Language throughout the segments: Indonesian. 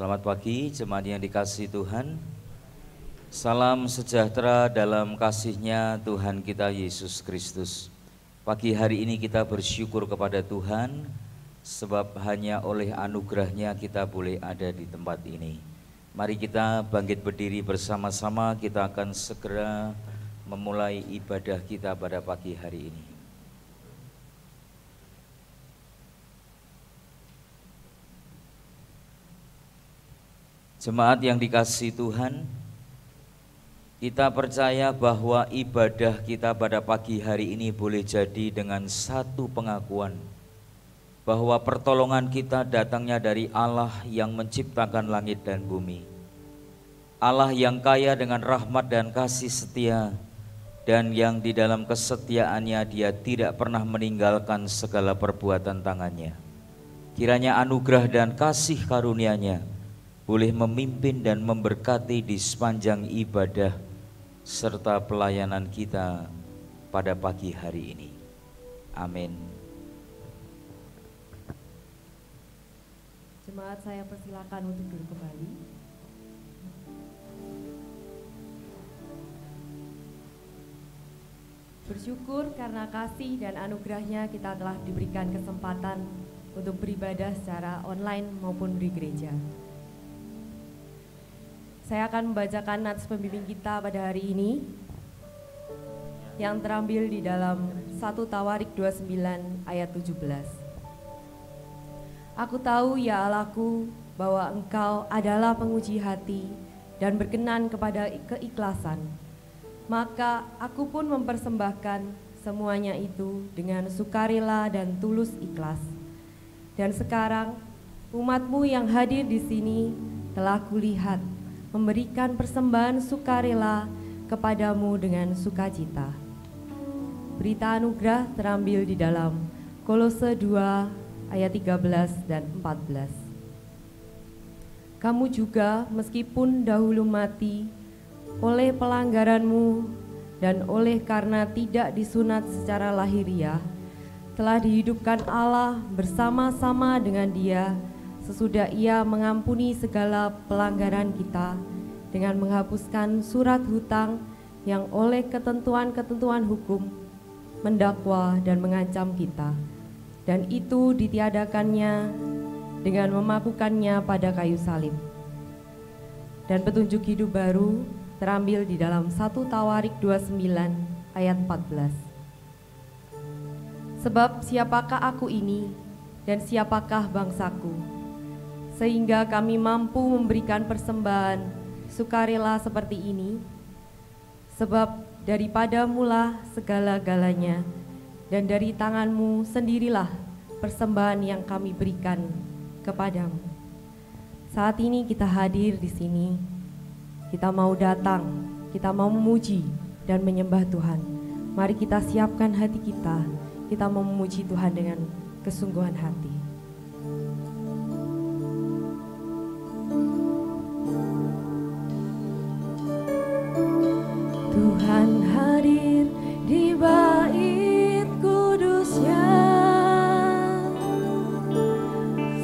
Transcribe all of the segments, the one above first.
Selamat pagi jemaat yang dikasihi Tuhan. Salam sejahtera dalam kasih-Nya Tuhan kita Yesus Kristus. Pagi hari ini kita bersyukur kepada Tuhan, sebab hanya oleh anugerah-Nya kita boleh ada di tempat ini. Mari kita bangkit berdiri bersama-sama, kita akan segera memulai ibadah kita pada pagi hari ini. Jemaat yang dikasihi Tuhan, kita percaya bahwa ibadah kita pada pagi hari ini boleh jadi dengan satu pengakuan bahwa pertolongan kita datangnya dari Allah yang menciptakan langit dan bumi, Allah yang kaya dengan rahmat dan kasih setia, dan yang di dalam kesetiaannya Dia tidak pernah meninggalkan segala perbuatan tangannya. Kiranya anugerah dan kasih karunia-Nya boleh memimpin dan memberkati di sepanjang ibadah serta pelayanan kita pada pagi hari ini. Amin. Jemaat, saya persilakan untuk duduk kembali. Bersyukur karena kasih dan anugerah-Nya kita telah diberikan kesempatan untuk beribadah secara online maupun di gereja. Saya akan membacakan nats pembimbing kita pada hari ini yang terambil di dalam 1 Tawarik 29 ayat 17. Aku tahu ya Allahku bahwa Engkau adalah penguji hati dan berkenan kepada keikhlasan. Maka aku pun mempersembahkan semuanya itu dengan sukarela dan tulus ikhlas. Dan sekarang umat-Mu yang hadir di sini telah kulihat memberikan persembahan sukarela kepadamu dengan sukacita. Berita anugerah terambil di dalam Kolose 2 ayat 13 dan 14. Kamu juga meskipun dahulu mati oleh pelanggaranmu dan oleh karena tidak disunat secara lahiriah, telah dihidupkan Allah bersama-sama dengan Dia sesudah Ia mengampuni segala pelanggaran kita dengan menghapuskan surat hutang yang oleh ketentuan-ketentuan hukum mendakwa dan mengancam kita, dan itu ditiadakannya dengan memakukannya pada kayu salib. Dan petunjuk hidup baru terambil di dalam 1 Tawarik 29 ayat 14. Sebab siapakah aku ini dan siapakah bangsaku, sehingga kami mampu memberikan persembahan sukarela seperti ini? Sebab daripada-Mulah segala-galanya, dan dari tangan-Mu sendirilah persembahan yang kami berikan kepadamu. Saat ini kita hadir di sini, kita mau datang, kita mau memuji dan menyembah Tuhan. Mari kita siapkan hati kita mau memuji Tuhan dengan kesungguhan hati. Tuhan hadir di bait kudus-Nya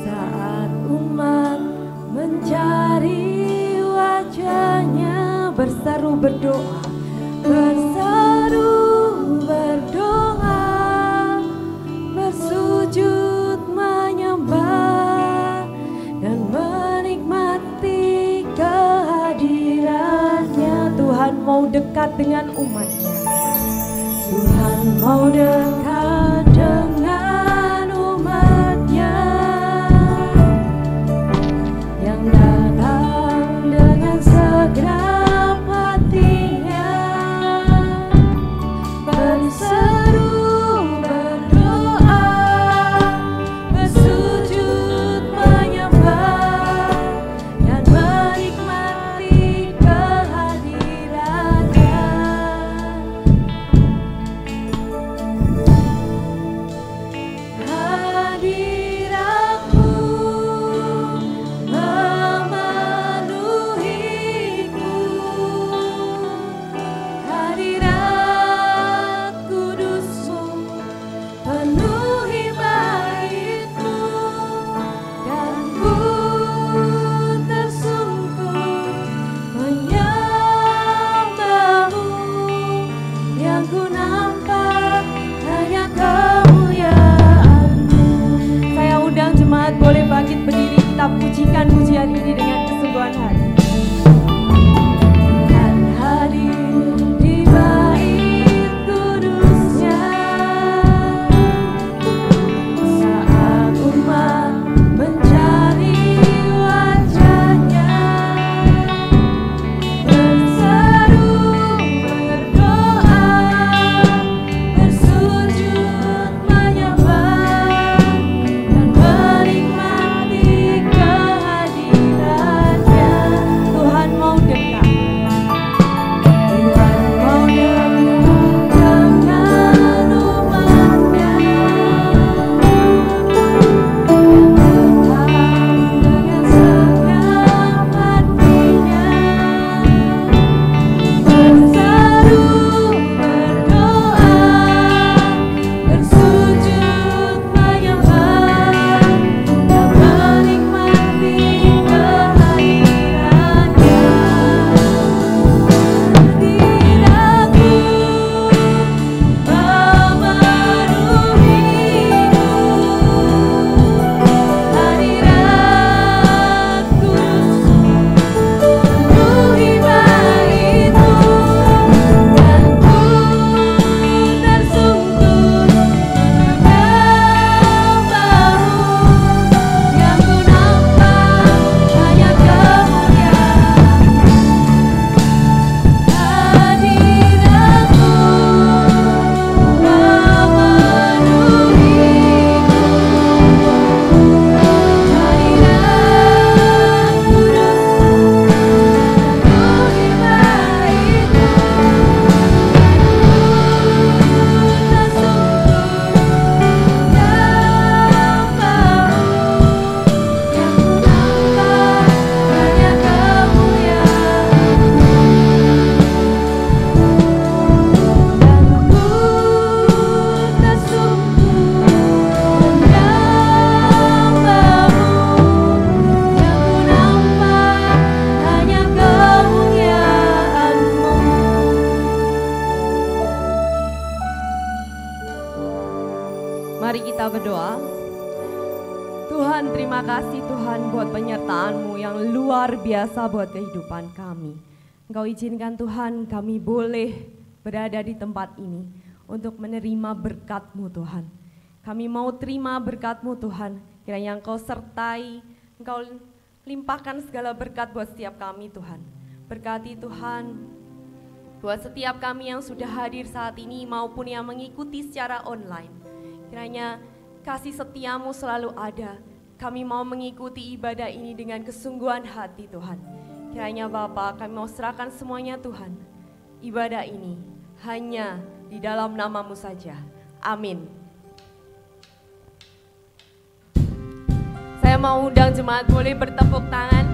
saat umat mencari wajah-Nya, berseru berdoa, bersujud menyembah dan menikmati kehadiran-Nya. Tuhan mau dekat dengan umat-Nya. Tuhan mau dekat dengan umat-Nya yang datang dengan segenap hatinya, berseru berdoa, bersujud menyembah dan menikmati kehadiran-Nya. kita pujikan pujian ini dengan kesungguhan hati. Dan hadir di bait kudusnya saat umat mencari wajahnya, berseru, berdoa, bersujud menyembah dan menikmati kehadirannya. Tuhan mau dekat, Tuhan mau dekat dengan umatnya, dengan segenap hatinya, berseru, berdoa, bersujud menyembah dan menikmati kehadirannya. Hadiratmu memenuhiku, hadirat kudusmu penuhi baitmu, dan ku tersungkur menyembahmu, yang ku nampak hanya kemuliaan. Hadiratmu memenuhiku, hadirat kudusmu penuhi baitmu, Mari kita berdoa. Tuhan, terima kasih Tuhan buat penyertaan-Mu yang luar biasa buat kehidupan kami. Engkau izinkan Tuhan kami boleh berada di tempat ini untuk menerima berkat-Mu Tuhan. Kami mau terima berkat-Mu Tuhan, kiranya Engkau sertai, Engkau limpahkan segala berkat buat setiap kami Tuhan. Berkati Tuhan buat setiap kami yang sudah hadir saat ini maupun yang mengikuti secara online. Kiranya kasih setia-Mu selalu ada. Kami mau mengikuti ibadah ini dengan kesungguhan hati Tuhan. Kiranya Bapa, kami mau serahkan semuanya Tuhan. Ibadah ini hanya di dalam nama-Mu saja. Amin. Saya mau undang jemaat boleh bertepuk tangan.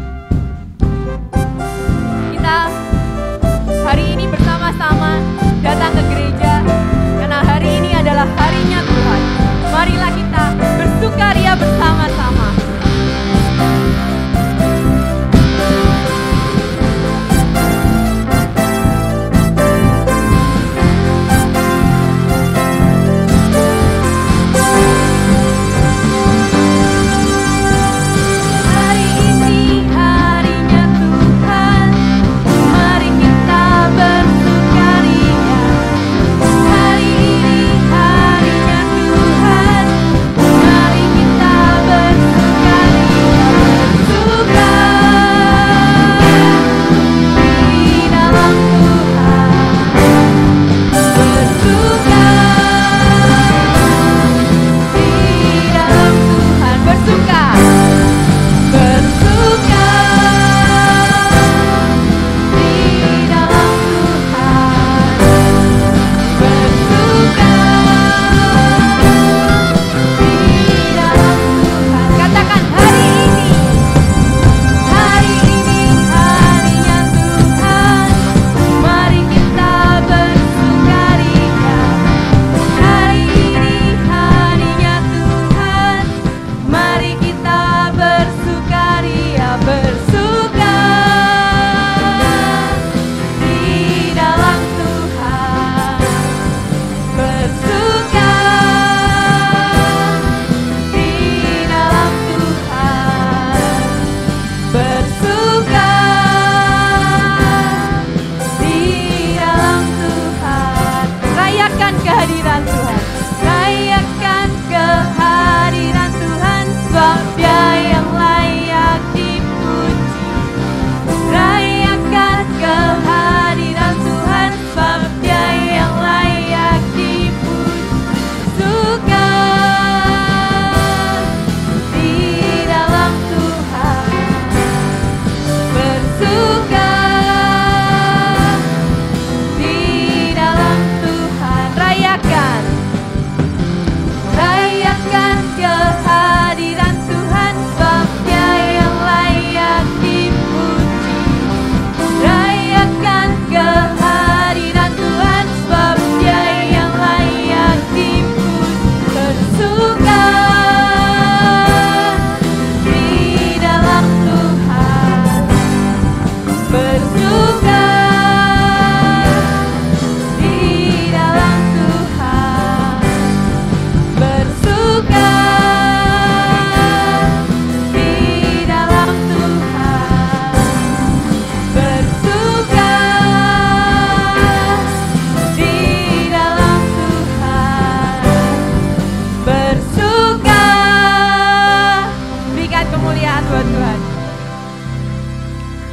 Kita hari ini bersama-sama datang ke gereja karena hari ini adalah harinya Tuhan. Marilah kita bersukaria bersama-sama. Hari ini harinya Tuhan, mari kita bersukaria.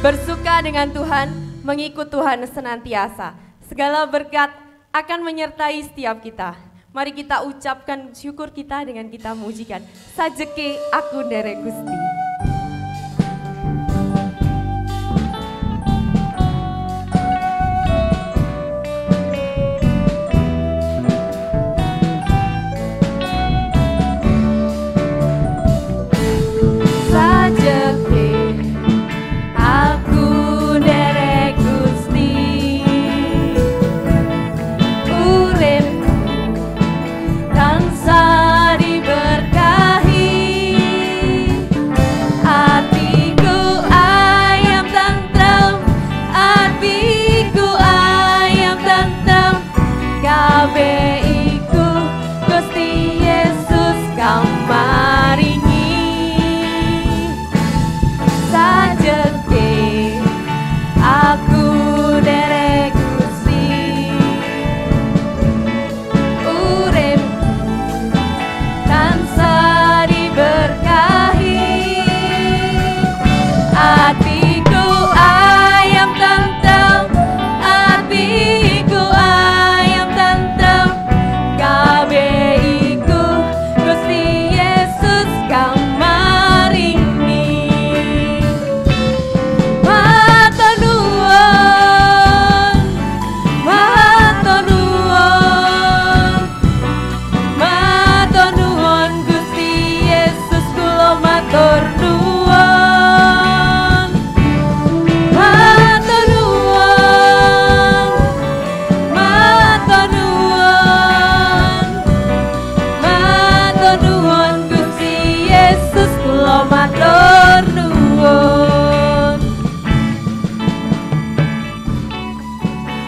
bersuka dengan Tuhan, mengikut Tuhan senantiasa. Segala berkat akan menyertai setiap kita. Mari kita ucapkan syukur kita dengan kita mujikan. Sajeke aku nderek Gusti.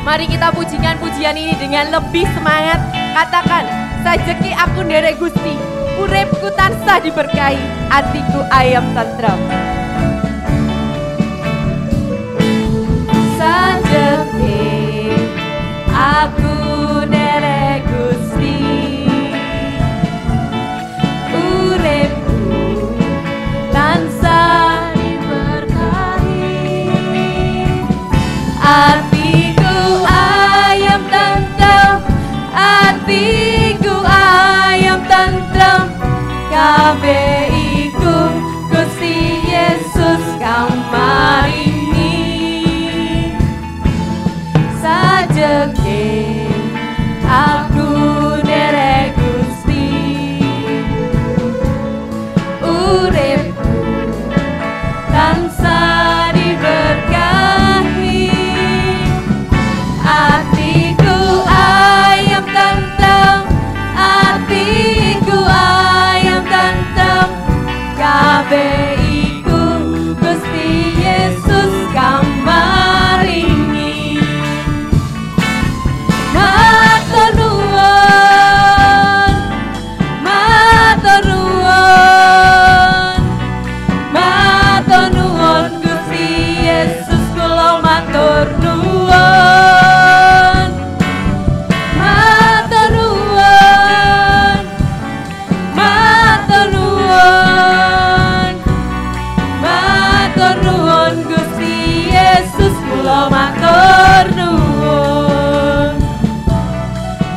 Mari kita pujikan pujian ini dengan lebih semangat. Katakan, sajeki aku nderek Gusti, uripku tansah diberkahi, atiku ayam tentrem. Sajeki aku nderek Gusti, uripku tansah diberkahi, atiku ayam tentrem, kabeh iku Gusti Yesus kamarini. Sajeke aku nderek Gusti, uripku tansah diberkahi, atiku ayam tentrem, atiku ayam tentrem, kabeh iku Gusti Yesus kamarini. Matur nuwun, matur nuwun, matur nuwun Gusti Yesus, kula matur nuwun. Matur nuwun, matur nuwun, matur nuwun Gusti Yesus, kula matur nuwun.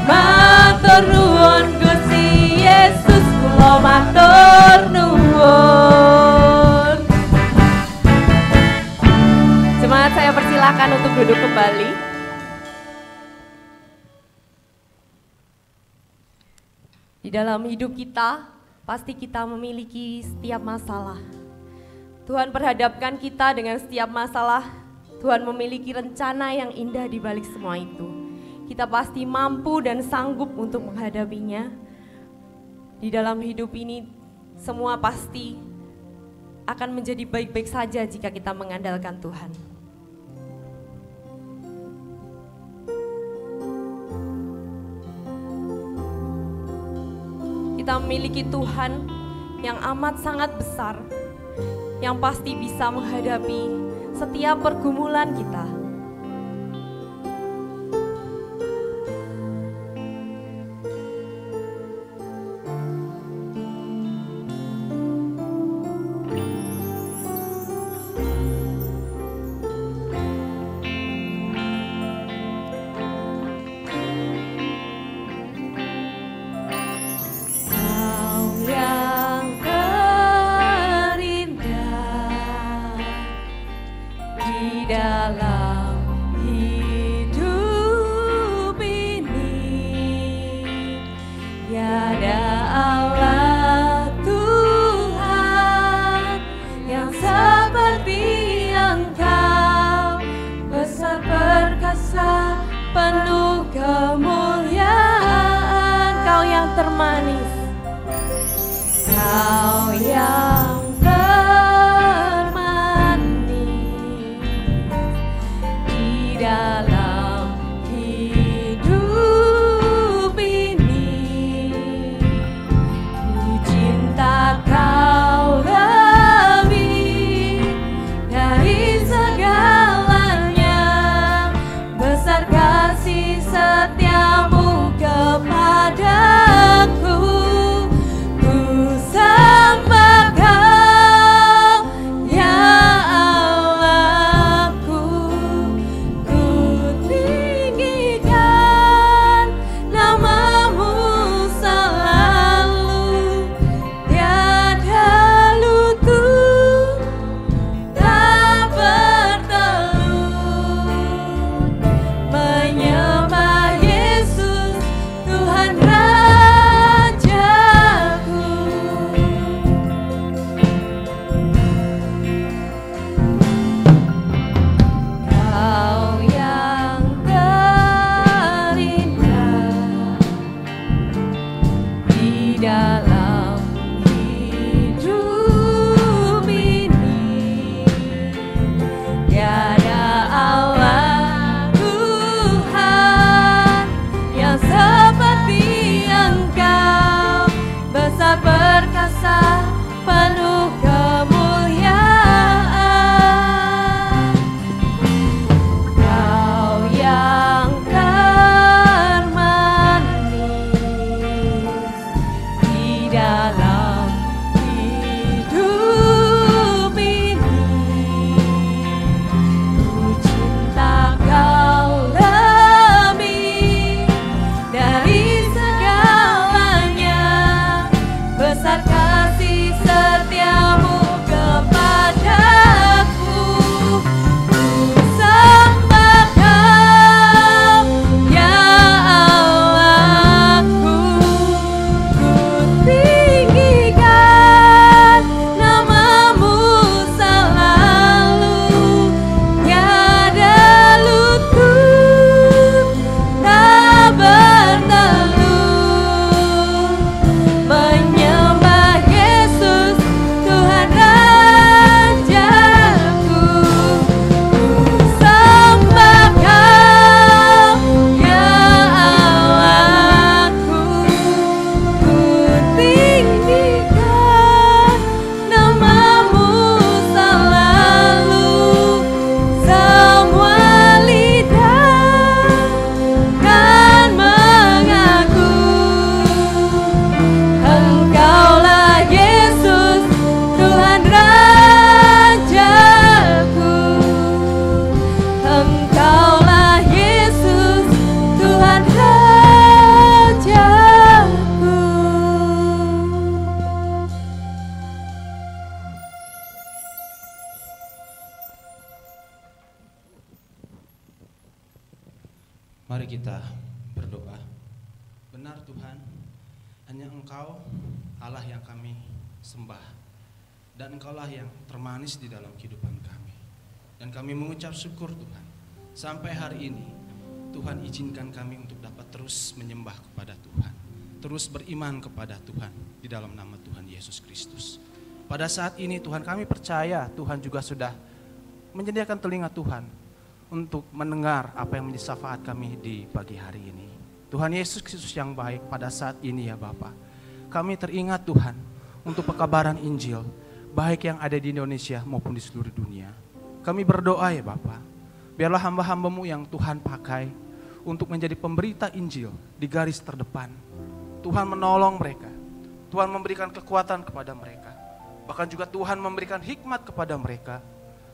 Matur nuwun Gusti Yesus, kula matur nuwun. Jemaat, saya persilakan untuk duduk kembali. Di dalam hidup kita, pasti kita memiliki setiap masalah. Tuhan perhadapkan kita dengan setiap masalah. Tuhan memiliki rencana yang indah di balik semua itu. Kita pasti mampu dan sanggup untuk menghadapinya. Di dalam hidup ini, semua pasti akan menjadi baik-baik saja jika kita mengandalkan Tuhan. Kita memiliki Tuhan yang amat sangat besar, yang pasti bisa menghadapi setiap pergumulan kita. dalam hidup ini. Ku cinta Kau lebih dari segalanya, besar kasih setiamu kepadaku. Ku sembah Kau, ya Allahku. Ku tinggikan namamu selalu, tiada lutut tak berteluh. Menyembah Yesus Tuhan Rajaku. Ku sembah Kau, ya Allahku. Ku tinggikan namamu selalu, semua lidah kan mengaku. Engkaulah Yesus Tuhan Rajaku. Engkaulah Yesus Tuhan Rajaku. Mari kita berdoa. Benar Tuhan, hanya Engkau Allah yang kami sembah, dan Engkaulah yang termanis di dalam kehidupan kami. Dan kami mengucap syukur Tuhan, sampai hari ini Tuhan izinkan kami untuk dapat terus menyembah kepada Tuhan, terus beriman kepada Tuhan di dalam nama Tuhan Yesus Kristus. Pada saat ini Tuhan, kami percaya Tuhan juga sudah menyediakan telinga Tuhan untuk mendengar apa yang menjadi syafaat kami di pagi hari ini. Tuhan Yesus Kristus yang baik, pada saat ini ya Bapa, kami teringat Tuhan untuk pekabaran Injil, baik yang ada di Indonesia maupun di seluruh dunia. Kami berdoa ya Bapa, biarlah hamba-hamba-Mu yang Tuhan pakai untuk menjadi pemberita Injil di garis terdepan. Tuhan menolong mereka, Tuhan memberikan kekuatan kepada mereka, bahkan juga Tuhan memberikan hikmat kepada mereka,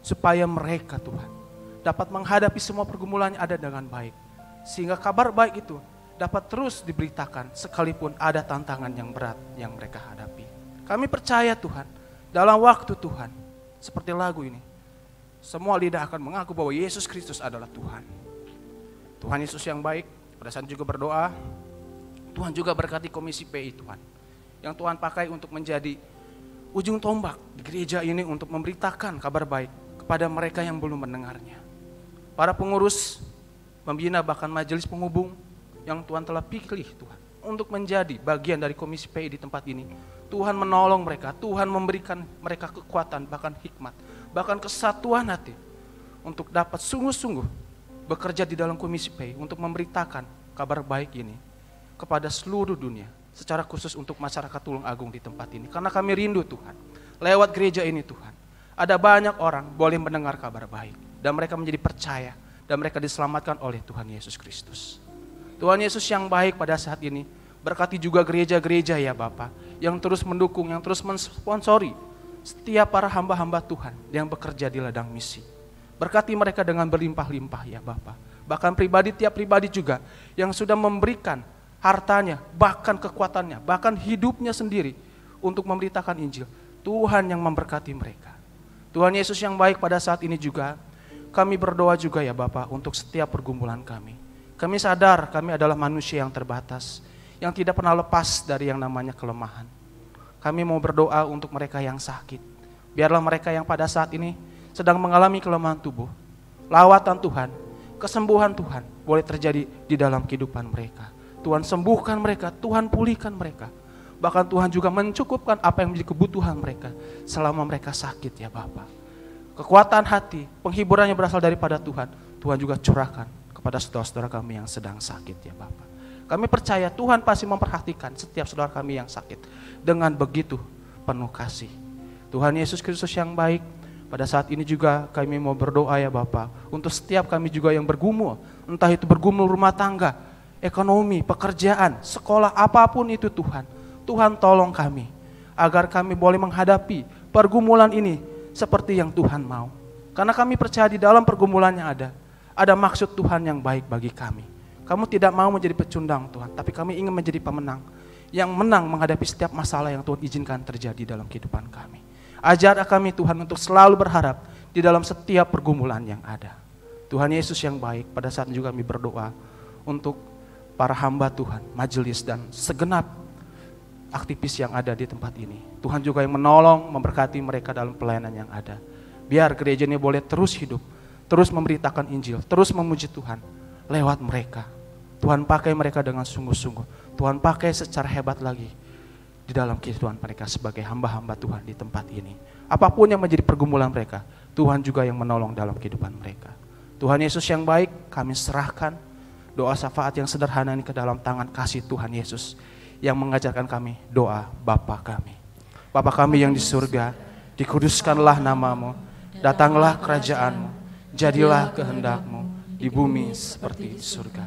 supaya mereka Tuhan dapat menghadapi semua pergumulan yang ada dengan baik, sehingga kabar baik itu dapat terus diberitakan sekalipun ada tantangan yang berat yang mereka hadapi. Kami percaya Tuhan, dalam waktu Tuhan, seperti lagu ini, semua lidah akan mengaku bahwa Yesus Kristus adalah Tuhan. Tuhan Yesus yang baik, pada saat juga berdoa, Tuhan juga berkati Komisi PI Tuhan, yang Tuhan pakai untuk menjadi ujung tombak di gereja ini untuk memberitakan kabar baik kepada mereka yang belum mendengarnya. Para pengurus, pembina, bahkan majelis penghubung yang Tuhan telah pilih Tuhan untuk menjadi bagian dari Komisi PI di tempat ini. Tuhan menolong mereka, Tuhan memberikan mereka kekuatan, bahkan hikmat, bahkan kesatuan hati untuk dapat sungguh-sungguh bekerja di dalam Komisi PI untuk memberitakan kabar baik ini kepada seluruh dunia, secara khusus untuk masyarakat Tulung Agung di tempat ini. Karena kami rindu Tuhan, lewat gereja ini Tuhan, ada banyak orang boleh mendengar kabar baik, dan mereka menjadi percaya, dan mereka diselamatkan oleh Tuhan Yesus Kristus. Tuhan Yesus yang baik, pada saat ini berkati juga gereja-gereja ya Bapa, yang terus mendukung, yang terus mensponsori setiap para hamba-hamba Tuhan yang bekerja di ladang misi. Berkati mereka dengan berlimpah-limpah ya Bapa. Bahkan pribadi, tiap pribadi juga yang sudah memberikan hartanya, bahkan kekuatannya, bahkan hidupnya sendiri untuk memberitakan Injil. Tuhan yang memberkati mereka. Tuhan Yesus yang baik, pada saat ini juga kami berdoa juga ya Bapa untuk setiap pergumulan kami. Kami sadar kami adalah manusia yang terbatas, yang tidak pernah lepas dari yang namanya kelemahan. Kami mau berdoa untuk mereka yang sakit. Biarlah mereka yang pada saat ini sedang mengalami kelemahan tubuh, lawatan Tuhan, kesembuhan Tuhan boleh terjadi di dalam kehidupan mereka. Tuhan sembuhkan mereka, Tuhan pulihkan mereka. Bahkan Tuhan juga mencukupkan apa yang menjadi kebutuhan mereka selama mereka sakit ya Bapa. Kekuatan hati, penghiburannya berasal daripada Tuhan. Tuhan juga curahkan kepada saudara-saudara kami yang sedang sakit ya Bapa. Kami percaya Tuhan pasti memperhatikan setiap saudara kami yang sakit dengan begitu penuh kasih. Tuhan Yesus Kristus yang baik, pada saat ini juga kami mau berdoa ya Bapa, untuk setiap kami juga yang bergumul, entah itu bergumul rumah tangga, ekonomi, pekerjaan, sekolah, apapun itu Tuhan. Tuhan tolong kami, agar kami boleh menghadapi pergumulan ini seperti yang Tuhan mau. Karena kami percaya di dalam pergumulan yang ada maksud Tuhan yang baik bagi kami. Kamu tidak mau menjadi pecundang Tuhan, tapi kami ingin menjadi pemenang, yang menang menghadapi setiap masalah yang Tuhan izinkan terjadi dalam kehidupan kami. Ajar kami Tuhan untuk selalu berharap di dalam setiap pergumulan yang ada. Tuhan Yesus yang baik, pada saat juga kami berdoa untuk para hamba Tuhan, majelis dan segenap aktivis yang ada di tempat ini. Tuhan juga yang menolong, memberkati mereka dalam pelayanan yang ada. Biar gereja ini boleh terus hidup, terus memberitakan Injil, terus memuji Tuhan lewat mereka. Tuhan pakai mereka dengan sungguh-sungguh. Tuhan pakai secara hebat lagi di dalam kehidupan mereka sebagai hamba-hamba Tuhan di tempat ini. Apapun yang menjadi pergumulan mereka, Tuhan juga yang menolong dalam kehidupan mereka. Tuhan Yesus yang baik, kami serahkan doa syafaat yang sederhana ini ke dalam tangan kasih Tuhan Yesus yang mengajarkan kami doa Bapa kami. Bapa kami yang di surga, dikuduskanlah namamu, datanglah kerajaanmu, jadilah kehendak-Mu di bumi seperti di surga.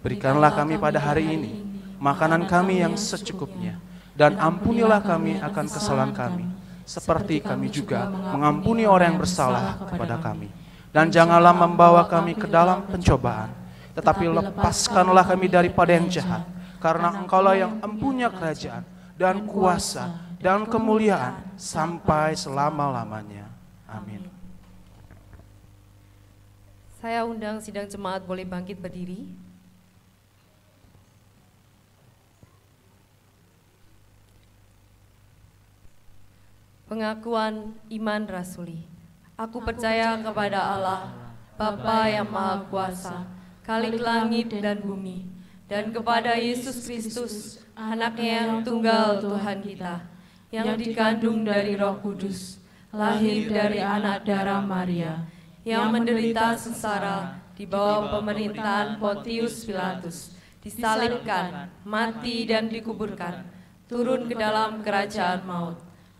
Berikanlah kami pada hari ini makanan kami yang secukupnya, dan ampunilah kami akan kesalahan kami, seperti kami juga mengampuni orang yang bersalah kepada kami. Dan janganlah membawa kami ke dalam pencobaan, tetapi lepaskanlah kami daripada yang jahat, karena Engkaulah yang empunya kerajaan dan kuasa dan kemuliaan sampai selama-lamanya. Amin. Saya undang sidang jemaat boleh bangkit berdiri. Pengakuan iman rasuli. Aku percaya kepada Allah, Bapa yang Maha Kuasa, Khalik langit dan bumi, dan kepada Yesus Kristus, Anaknya yang tunggal Tuhan kita, yang dikandung dari Roh Kudus, lahir dari anak darah Maria, yang menderita sengsara di bawah pemerintahan Pontius Pilatus, disalibkan, mati dan dikuburkan, turun ke dalam kerajaan maut.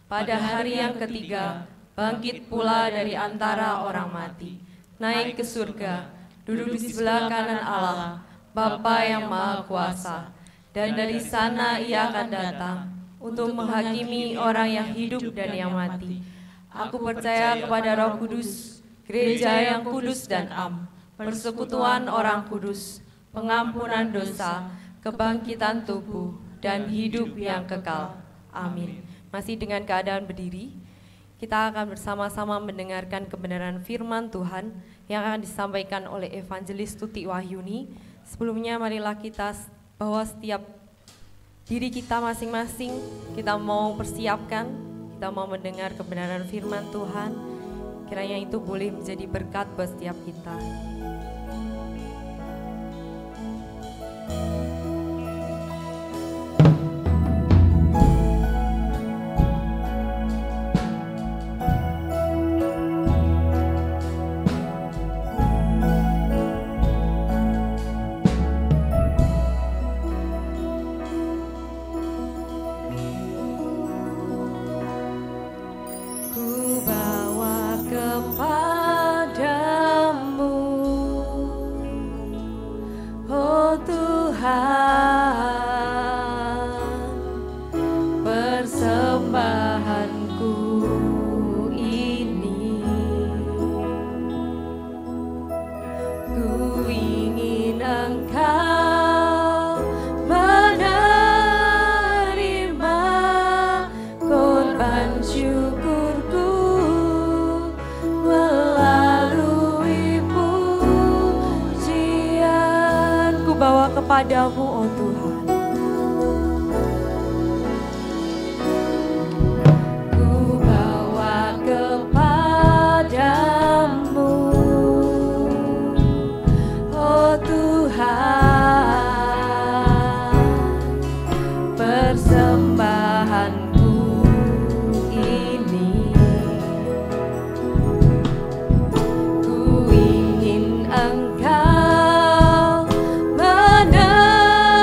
Pada hari yang ketiga, bangkit pula dari antara orang mati, naik ke surga, duduk di sebelah kanan Allah, Bapa yang Maha Kuasa, dan dari sana Ia akan datang untuk menghakimi orang yang hidup dan yang mati. Aku percaya kepada Roh Kudus, gereja yang kudus dan am, persekutuan orang kudus, pengampunan dosa, kebangkitan tubuh, dan hidup yang kekal. Amin. Masih dengan keadaan berdiri, kita akan bersama-sama mendengarkan kebenaran firman Tuhan yang akan disampaikan oleh Evangelis Tuti Wahyuni. Sebelumnya marilah kita bawa setiap diri kita masing-masing, kita mau persiapkan, kita mau mendengar kebenaran firman Tuhan. Kiranya itu boleh menjadi berkat buat setiap kita. Kepadamu, oh Tuhan. Ku bawa kepadamu, oh Tuhan, persembahanku ini. Ku ingin Engkau menerima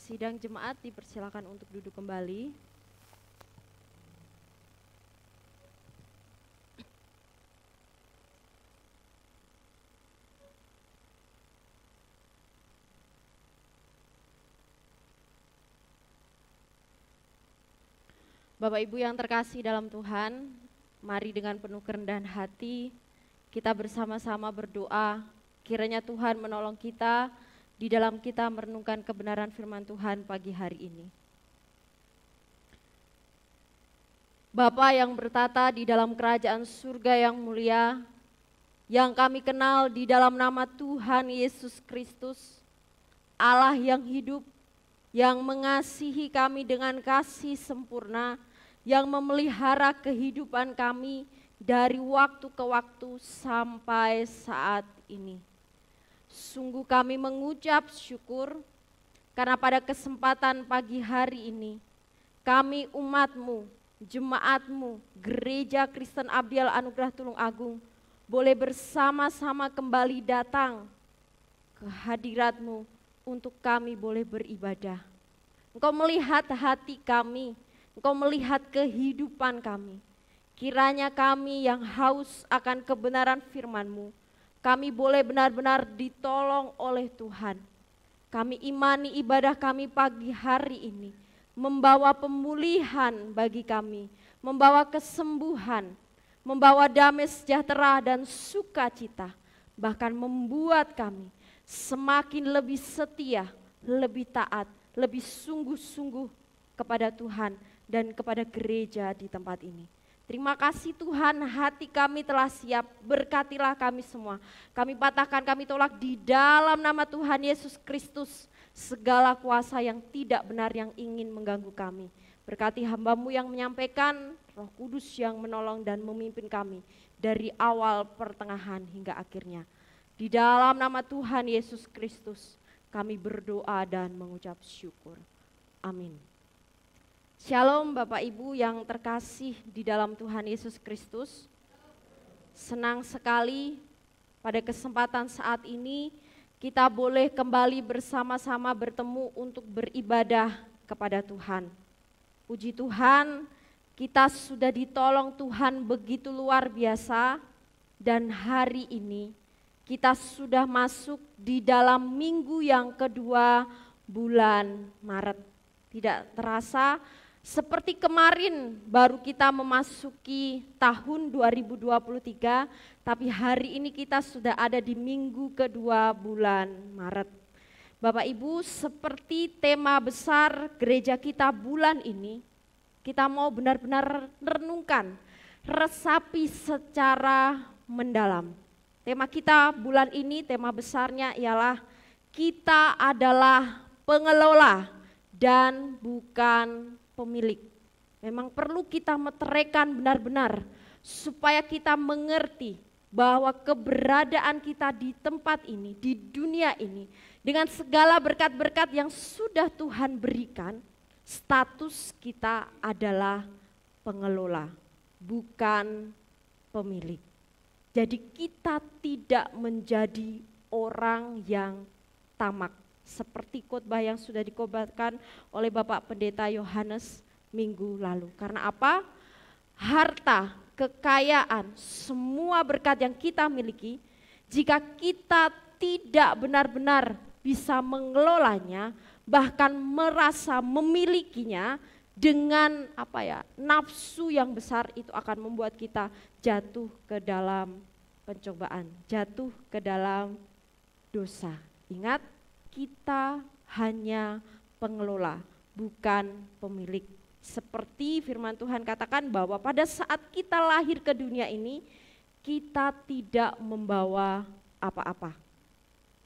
Sidang jemaat dipersilakan untuk duduk kembali. Bapak Ibu yang terkasih dalam Tuhan, mari dengan penuh kerendahan hati kita bersama-sama berdoa, kiranya Tuhan menolong kita di dalam kita merenungkan kebenaran firman Tuhan pagi hari ini. Bapa yang bertata di dalam kerajaan surga yang mulia, yang kami kenal di dalam nama Tuhan Yesus Kristus, Allah yang hidup, yang mengasihi kami dengan kasih sempurna, yang memelihara kehidupan kami dari waktu ke waktu sampai saat ini. Sungguh kami mengucap syukur karena pada kesempatan pagi hari ini kami umat-Mu, jemaat-Mu, Gereja Kristen Abdial Anugerah Tulung Agung boleh bersama-sama kembali datang ke hadirat-Mu untuk kami boleh beribadah. Engkau melihat hati kami, Engkau melihat kehidupan kami. Kiranya kami yang haus akan kebenaran firman-Mu, kami boleh benar-benar ditolong oleh Tuhan. Kami imani ibadah kami pagi hari ini membawa pemulihan bagi kami, membawa kesembuhan, membawa damai sejahtera dan sukacita, bahkan membuat kami semakin lebih setia, lebih taat, lebih sungguh-sungguh kepada Tuhan dan kepada gereja di tempat ini. Terima kasih Tuhan, hati kami telah siap, berkatilah kami semua. Kami patahkan, kami tolak di dalam nama Tuhan Yesus Kristus segala kuasa yang tidak benar yang ingin mengganggu kami. Berkati hamba-Mu yang menyampaikan, Roh Kudus yang menolong dan memimpin kami dari awal, pertengahan hingga akhirnya. Di dalam nama Tuhan Yesus Kristus kami berdoa dan mengucap syukur. Amin. Shalom Bapak Ibu yang terkasih di dalam Tuhan Yesus Kristus. Senang sekali pada kesempatan saat ini kita boleh kembali bersama-sama bertemu untuk beribadah kepada Tuhan. Puji Tuhan, kita sudah ditolong Tuhan begitu luar biasa dan hari ini kita sudah masuk di dalam minggu yang kedua bulan Maret. Tidak terasa seperti kemarin baru kita memasuki tahun 2023, tapi hari ini kita sudah ada di minggu kedua bulan Maret. Bapak Ibu, seperti tema besar gereja kita bulan ini, kita mau benar-benar renungkan, resapi secara mendalam. Tema kita bulan ini, tema besarnya ialah kita adalah pengelola dan bukan pemilik. Memang perlu kita meteraikan benar-benar supaya kita mengerti bahwa keberadaan kita di tempat ini, di dunia ini, dengan segala berkat-berkat yang sudah Tuhan berikan, status kita adalah pengelola, bukan pemilik. Jadi kita tidak menjadi orang yang tamak. Seperti khotbah yang sudah dikobarkan oleh Bapak Pendeta Yohanes minggu lalu. Karena apa? Harta, kekayaan, semua berkat yang kita miliki, jika kita tidak benar-benar bisa mengelolanya, bahkan merasa memilikinya dengan nafsu yang besar, itu akan membuat kita jatuh ke dalam pencobaan, jatuh ke dalam dosa. Ingat, kita hanya pengelola, bukan pemilik. Seperti firman Tuhan katakan bahwa pada saat kita lahir ke dunia ini, kita tidak membawa apa-apa,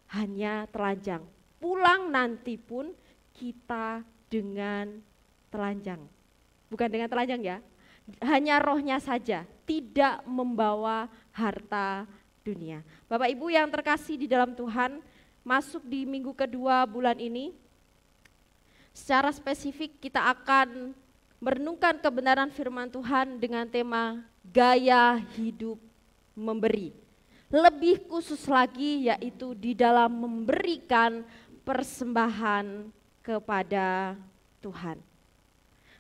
hanya telanjang. Pulang nanti pun kita dengan telanjang. Bukan dengan telanjang ya, hanya rohnya saja, tidak membawa harta dunia. Bapak Ibu yang terkasih di dalam Tuhan, masuk di minggu kedua bulan ini, secara spesifik kita akan merenungkan kebenaran firman Tuhan dengan tema gaya hidup memberi. Lebih khusus lagi yaitu di dalam memberikan persembahan kepada Tuhan.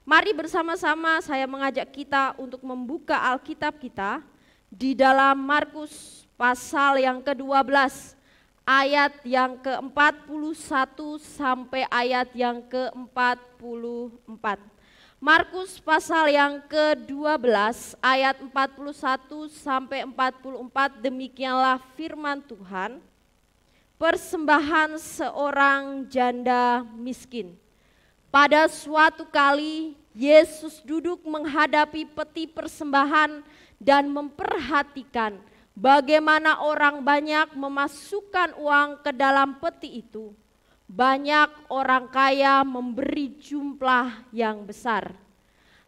Mari bersama-sama saya mengajak kita untuk membuka Alkitab kita di dalam Markus pasal yang ke-12 ayat yang ke-41 sampai ayat yang ke-44. Markus pasal yang ke-12 ayat 41 sampai 44, demikianlah firman Tuhan. Persembahan seorang janda miskin. Pada suatu kali Yesus duduk menghadapi peti persembahan dan memperhatikan bagaimana orang banyak memasukkan uang ke dalam peti itu. Banyak orang kaya memberi jumlah yang besar.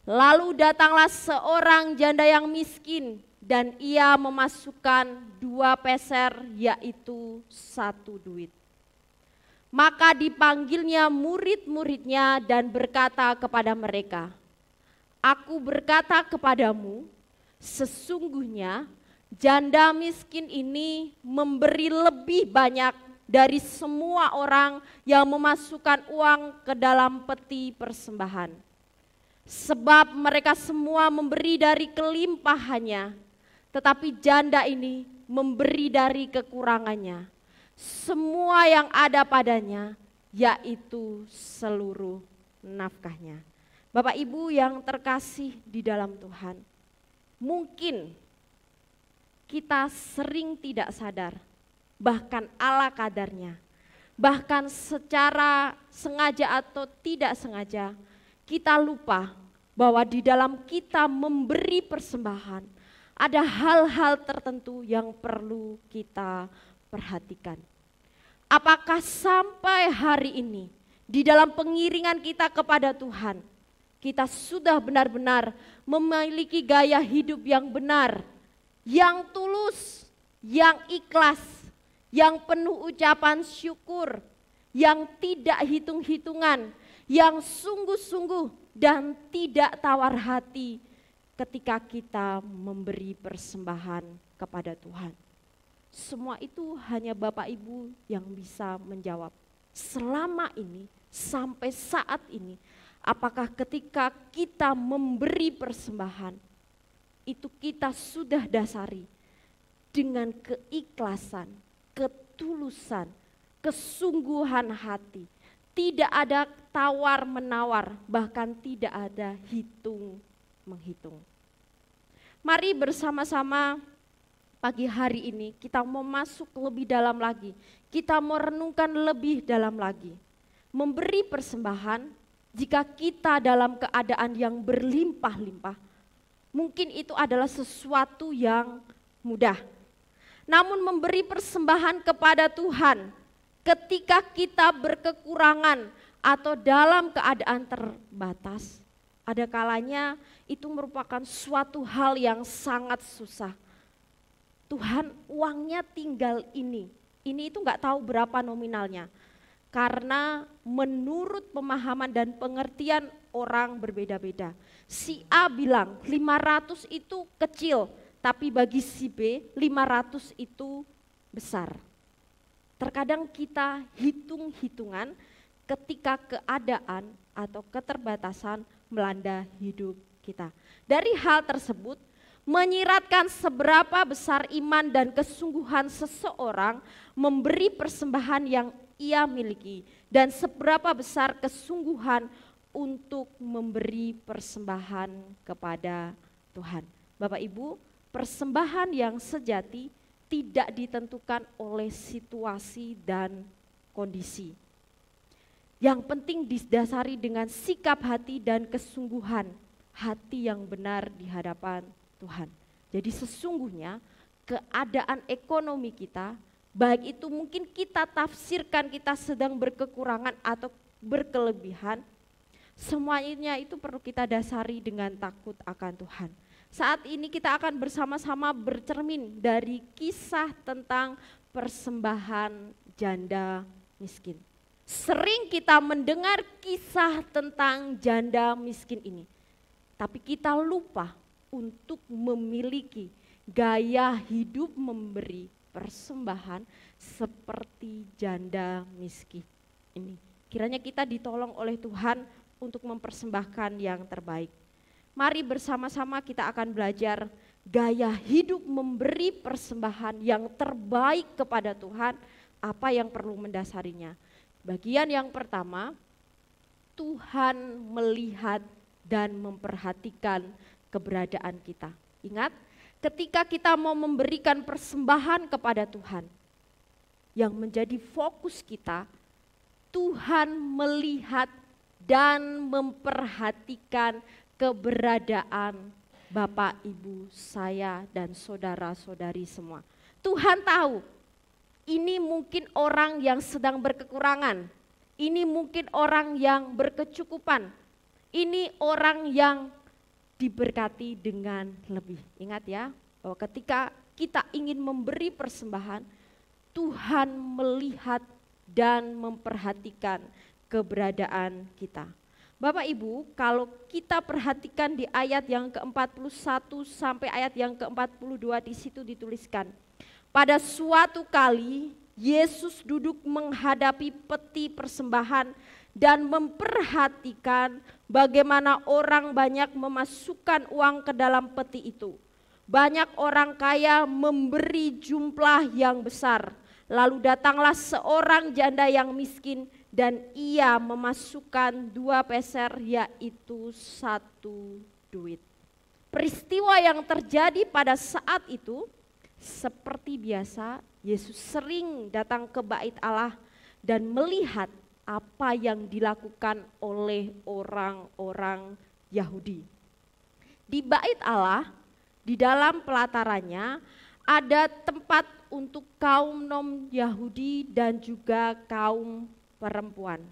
Lalu datanglah seorang janda yang miskin dan ia memasukkan 2 peser, yaitu 1 duit. Maka dipanggilnya murid-muridnya dan berkata kepada mereka, "Aku berkata kepadamu, sesungguhnya janda miskin ini memberi lebih banyak dari semua orang yang memasukkan uang ke dalam peti persembahan. Sebab mereka semua memberi dari kelimpahannya, tetapi janda ini memberi dari kekurangannya. Semua yang ada padanya, yaitu seluruh nafkahnya." Bapak Ibu yang terkasih di dalam Tuhan, mungkin kita sering tidak sadar, bahkan ala kadarnya, bahkan secara sengaja atau tidak sengaja, kita lupa bahwa di dalam kita memberi persembahan, ada hal-hal tertentu yang perlu kita perhatikan. Apakah sampai hari ini di dalam pengiringan kita kepada Tuhan, kita sudah benar-benar memiliki gaya hidup yang benar, yang tulus, yang ikhlas, yang penuh ucapan syukur, yang tidak hitung-hitungan, yang sungguh-sungguh dan tidak tawar hati ketika kita memberi persembahan kepada Tuhan? Semua itu hanya Bapak Ibu yang bisa menjawab. Selama ini, sampai saat ini, apakah ketika kita memberi persembahan, itu kita sudah dasari dengan keikhlasan, ketulusan, kesungguhan hati. Tidak ada tawar-menawar, bahkan tidak ada hitung-menghitung. Mari bersama-sama pagi hari ini kita mau masuk lebih dalam lagi. Kita mau renungkan lebih dalam lagi. Memberi persembahan, jika kita dalam keadaan yang berlimpah-limpah, mungkin itu adalah sesuatu yang mudah. Namun memberi persembahan kepada Tuhan ketika kita berkekurangan atau dalam keadaan terbatas, ada kalanya itu merupakan suatu hal yang sangat susah. Tuhan, uangnya tinggal ini itu nggak tahu berapa nominalnya. Karena menurut pemahaman dan pengertian orang berbeda-beda. Si A bilang 500 itu kecil, tapi bagi si B 500 itu besar. Terkadang kita hitung-hitungan ketika keadaan atau keterbatasan melanda hidup kita. Dari hal tersebut menyiratkan seberapa besar iman dan kesungguhan seseorang memberi persembahan yang ia miliki dan seberapa besar kesungguhan untuk memberi persembahan kepada Tuhan. Bapak Ibu, persembahan yang sejati tidak ditentukan oleh situasi dan kondisi. Yang penting didasari dengan sikap hati dan kesungguhan hati yang benar di hadapan Tuhan. Jadi sesungguhnya keadaan ekonomi kita, baik itu mungkin kita tafsirkan kita sedang berkekurangan atau berkelebihan, semuanya itu perlu kita dasari dengan takut akan Tuhan. Saat ini kita akan bersama-sama bercermin dari kisah tentang persembahan janda miskin. Sering kita mendengar kisah tentang janda miskin ini, tapi kita lupa untuk memiliki gaya hidup memberi persembahan seperti janda miskin ini. Kiranya kita ditolong oleh Tuhan untuk mempersembahkan yang terbaik. Mari bersama-sama kita akan belajar gaya hidup memberi persembahan yang terbaik kepada Tuhan, apa yang perlu mendasarinya. Bagian yang pertama, Tuhan melihat dan memperhatikan keberadaan kita. Ingat, ketika kita mau memberikan persembahan kepada Tuhan, yang menjadi fokus kita, Tuhan melihat dan memperhatikan keberadaan Bapak, Ibu, saya, dan saudara-saudari semua. Tuhan tahu, ini mungkin orang yang sedang berkekurangan, ini mungkin orang yang berkecukupan, ini orang yang diberkati dengan lebih. Ingat ya, bahwa ketika kita ingin memberi persembahan, Tuhan melihat dan memperhatikan keberadaan kita. Bapak Ibu, kalau kita perhatikan di ayat yang ke-41 sampai ayat yang ke-42, di situ dituliskan, pada suatu kali Yesus duduk menghadapi peti persembahan dan memperhatikan bagaimana orang banyak memasukkan uang ke dalam peti itu. Banyak orang kaya memberi jumlah yang besar. Lalu datanglah seorang janda yang miskin dan ia memasukkan 2 peser, yaitu 1 duit. Peristiwa yang terjadi pada saat itu seperti biasa, Yesus sering datang ke bait Allah dan melihat apa yang dilakukan oleh orang-orang Yahudi. Di bait Allah, di dalam pelatarannya ada tempat untuk kaum non-Yahudi dan juga kaum perempuan.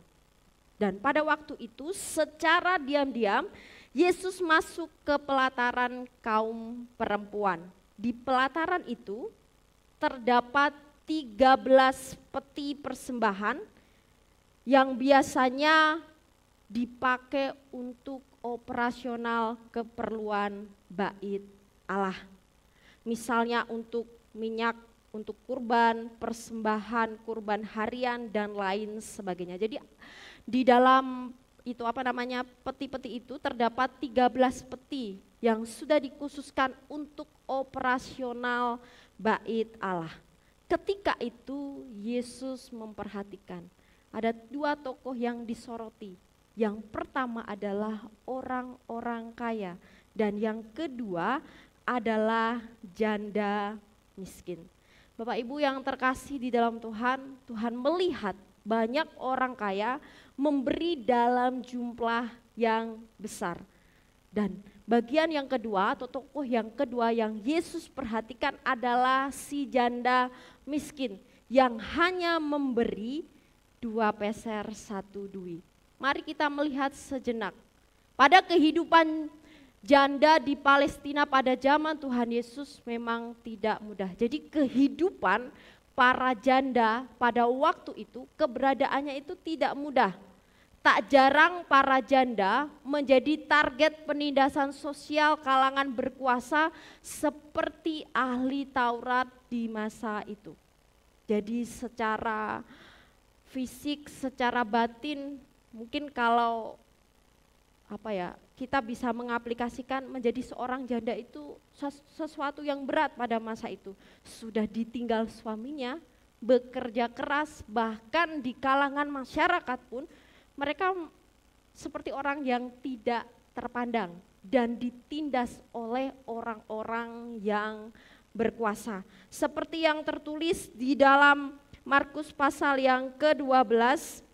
Dan pada waktu itu secara diam-diam Yesus masuk ke pelataran kaum perempuan. Di pelataran itu terdapat 13 peti persembahan yang biasanya dipakai untuk operasional keperluan bait Allah. Misalnya untuk minyak, untuk kurban, persembahan, kurban harian dan lain sebagainya. Jadi di dalam itu peti-peti itu terdapat 13 peti yang sudah dikhususkan untuk operasional bait Allah. Ketika itu Yesus memperhatikan ada 2 tokoh yang disoroti. Yang pertama adalah orang-orang kaya dan yang kedua adalah janda miskin. Bapak Ibu yang terkasih di dalam Tuhan, Tuhan melihat banyak orang kaya memberi dalam jumlah yang besar. Dan bagian yang kedua atau tokoh yang kedua yang Yesus perhatikan adalah si janda miskin yang hanya memberi 2 peser 1 duit. Mari kita melihat sejenak pada kehidupan janda di Palestina pada zaman Tuhan Yesus memang tidak mudah. Jadi kehidupan para janda pada waktu itu keberadaannya itu tidak mudah. Tak jarang para janda menjadi target penindasan sosial kalangan berkuasa seperti ahli Taurat di masa itu. Jadi secara fisik, secara batin mungkin kalau kita bisa mengaplikasikan menjadi seorang janda itu sesuatu yang berat pada masa itu. Sudah ditinggal suaminya, bekerja keras, bahkan di kalangan masyarakat pun mereka seperti orang yang tidak terpandang dan ditindas oleh orang-orang yang berkuasa. Seperti yang tertulis di dalam Markus pasal yang ke-12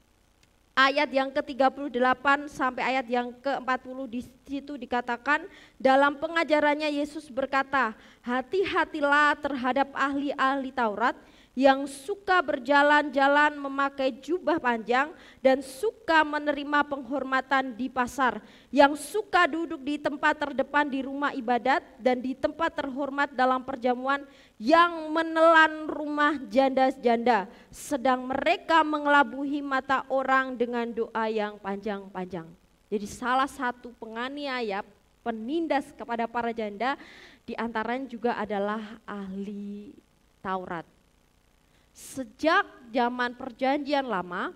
ayat yang ke-38 sampai ayat yang ke-40, di situ dikatakan dalam pengajarannya Yesus berkata, hati-hatilah terhadap ahli-ahli Taurat yang suka berjalan-jalan memakai jubah panjang dan suka menerima penghormatan di pasar, yang suka duduk di tempat terdepan di rumah ibadat dan di tempat terhormat dalam perjamuan, yang menelan rumah janda-janda, sedang mereka mengelabuhi mata orang dengan doa yang panjang-panjang. Jadi salah satu penganiaya, penindas kepada para janda diantaranya juga adalah ahli Taurat. Sejak zaman perjanjian lama,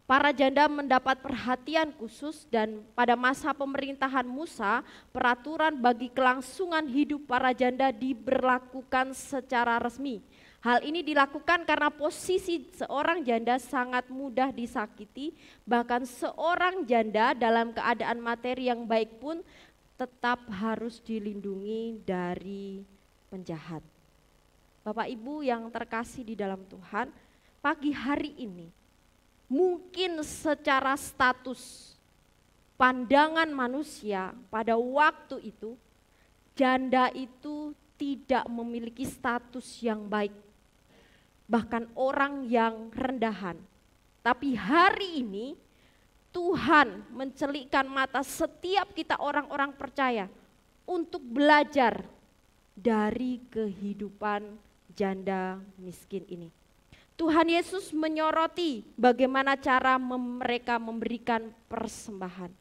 Para janda mendapat perhatian khusus dan pada masa pemerintahan Musa, peraturan bagi kelangsungan hidup para janda diberlakukan secara resmi. Hal ini dilakukan karena posisi seorang janda sangat mudah disakiti, bahkan seorang janda dalam keadaan materi yang baik pun tetap harus dilindungi dari penjahat. Bapak Ibu yang terkasih di dalam Tuhan, pagi hari ini mungkin secara status pandangan manusia pada waktu itu, janda itu tidak memiliki status yang baik, bahkan orang yang rendahan. Tapi hari ini Tuhan mencelikkan mata setiap kita orang-orang percaya untuk belajar dari kehidupan janda miskin ini. Tuhan Yesus menyoroti bagaimana cara mereka memberikan persembahan.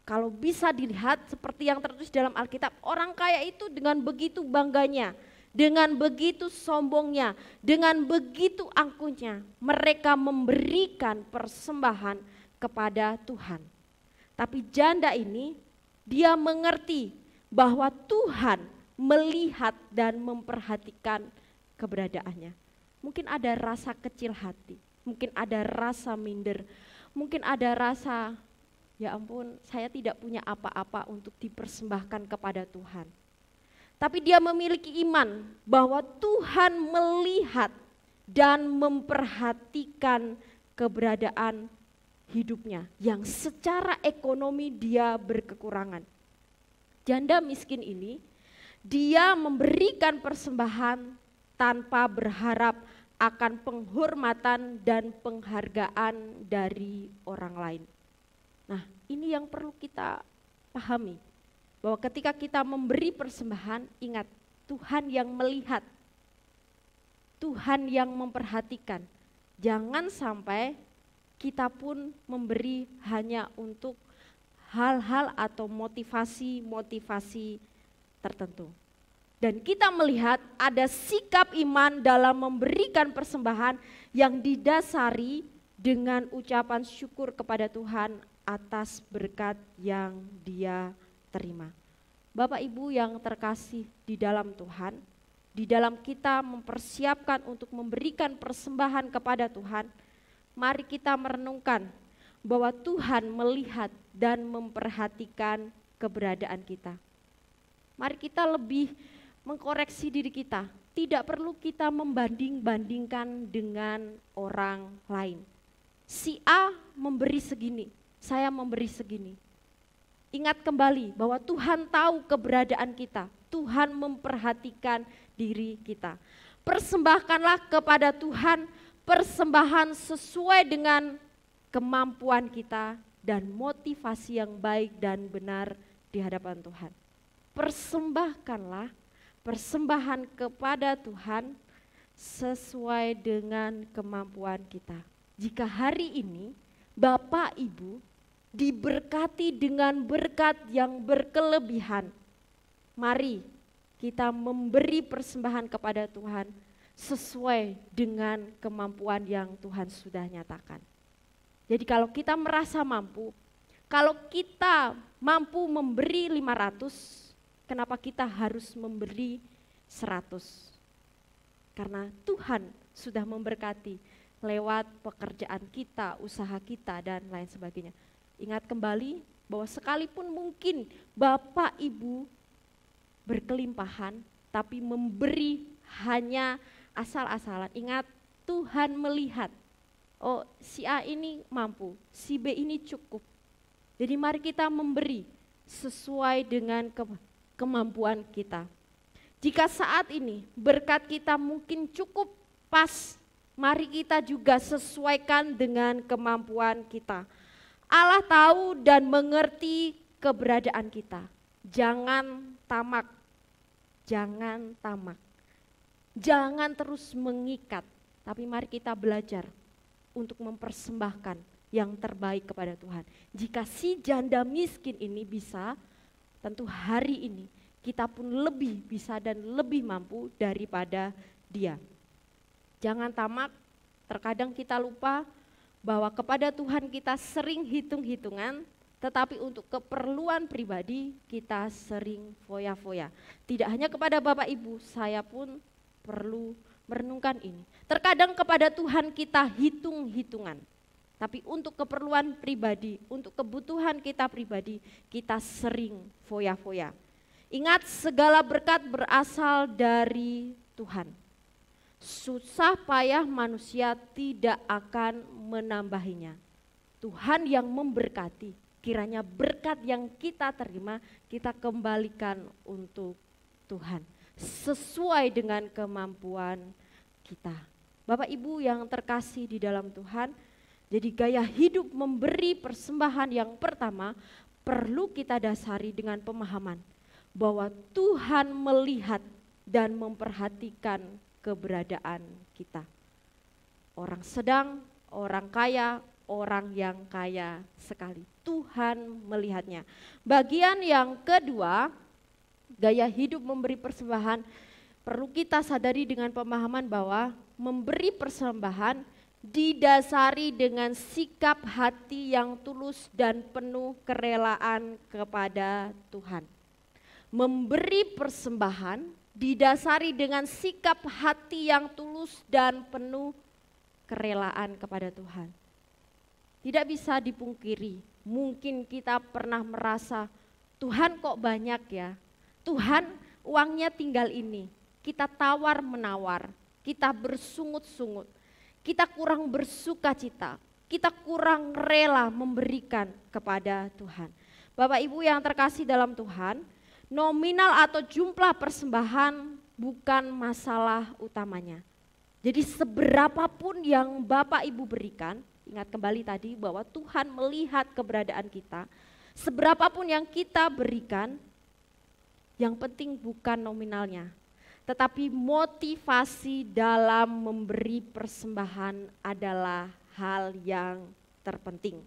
Kalau bisa dilihat seperti yang tertulis dalam Alkitab, orang kaya itu dengan begitu bangganya, dengan begitu sombongnya, dengan begitu angkuhnya, mereka memberikan persembahan kepada Tuhan. Tapi janda ini, dia mengerti bahwa Tuhan melihat dan memperhatikan keberadaannya. Mungkin ada rasa kecil hati, mungkin ada rasa minder, mungkin ada rasa, ya ampun, saya tidak punya apa-apa untuk dipersembahkan kepada Tuhan. Tapi dia memiliki iman bahwa Tuhan melihat dan memperhatikan keberadaan hidupnya yang secara ekonomi dia berkekurangan. Janda miskin ini, dia memberikan persembahan tanpa berharap akan penghormatan dan penghargaan dari orang lain. Nah, ini yang perlu kita pahami, bahwa ketika kita memberi persembahan, ingat Tuhan yang melihat, Tuhan yang memperhatikan. Jangan sampai kita pun memberi hanya untuk hal-hal atau motivasi-motivasi tertentu. Dan kita melihat ada sikap iman dalam memberikan persembahan yang didasari dengan ucapan syukur kepada Tuhan atas berkat yang dia terima. Bapak Ibu yang terkasih di dalam Tuhan, di dalam kita mempersiapkan untuk memberikan persembahan kepada Tuhan, mari kita merenungkan bahwa Tuhan melihat dan memperhatikan keberadaan kita. Mari kita lebih mengkoreksi diri kita, tidak perlu kita membanding-bandingkan dengan orang lain. Si A memberi segini, saya memberi segini. Ingat kembali bahwa Tuhan tahu keberadaan kita, Tuhan memperhatikan diri kita. Persembahkanlah kepada Tuhan persembahan sesuai dengan kemampuan kita dan motivasi yang baik dan benar di hadapan Tuhan. Persembahkanlah persembahan kepada Tuhan sesuai dengan kemampuan kita. Jika hari ini Bapak Ibu diberkati dengan berkat yang berkelebihan, mari kita memberi persembahan kepada Tuhan sesuai dengan kemampuan yang Tuhan sudah nyatakan. Jadi kalau kita merasa mampu, kalau kita mampu memberi 500, kenapa kita harus memberi 100? Karena Tuhan sudah memberkati lewat pekerjaan kita, usaha kita, dan lain sebagainya. Ingat kembali bahwa sekalipun mungkin Bapak Ibu berkelimpahan, tapi memberi hanya asal-asalan. Ingat, Tuhan melihat, oh si A ini mampu, si B ini cukup. Jadi mari kita memberi sesuai dengan kemampuan kita. Jika saat ini berkat kita mungkin cukup pas, mari kita juga sesuaikan dengan kemampuan kita. Allah tahu dan mengerti keberadaan kita. Jangan tamak, jangan tamak. Jangan terus mengikat, tapi mari kita belajar untuk mempersembahkan yang terbaik kepada Tuhan. Jika si janda miskin ini bisa, tentu hari ini kita pun lebih bisa dan lebih mampu daripada dia. Jangan tamak, terkadang kita lupa bahwa kepada Tuhan kita sering hitung-hitungan, tetapi untuk keperluan pribadi kita sering foya-foya. Tidak hanya kepada Bapak Ibu, saya pun perlu merenungkan ini. Terkadang kepada Tuhan kita hitung-hitungan, tapi untuk keperluan pribadi, untuk kebutuhan kita pribadi, kita sering foya-foya. Ingat, segala berkat berasal dari Tuhan. Susah payah manusia tidak akan menambahinya. Tuhan yang memberkati, kiranya berkat yang kita terima, kita kembalikan untuk Tuhan. Sesuai dengan kemampuan kita. Bapak Ibu yang terkasih di dalam Tuhan, jadi gaya hidup memberi persembahan yang pertama perlu kita dasari dengan pemahaman bahwa Tuhan melihat dan memperhatikan keberadaan kita. Orang sedang, orang kaya, orang yang kaya sekali. Tuhan melihatnya. Bagian yang kedua, gaya hidup memberi persembahan perlu kita sadari dengan pemahaman bahwa memberi persembahan didasari dengan sikap hati yang tulus dan penuh kerelaan kepada Tuhan. Memberi persembahan didasari dengan sikap hati yang tulus dan penuh kerelaan kepada Tuhan. Tidak bisa dipungkiri, mungkin kita pernah merasa, Tuhan kok banyak ya, Tuhan uangnya tinggal ini, kita tawar-menawar, kita bersungut-sungut, kita kurang bersuka cita, kita kurang rela memberikan kepada Tuhan. Bapak Ibu yang terkasih dalam Tuhan, nominal atau jumlah persembahan bukan masalah utamanya. Jadi seberapapun yang Bapak Ibu berikan, ingat kembali tadi bahwa Tuhan melihat keberadaan kita, seberapapun yang kita berikan, yang penting bukan nominalnya, tetapi motivasi dalam memberi persembahan adalah hal yang terpenting.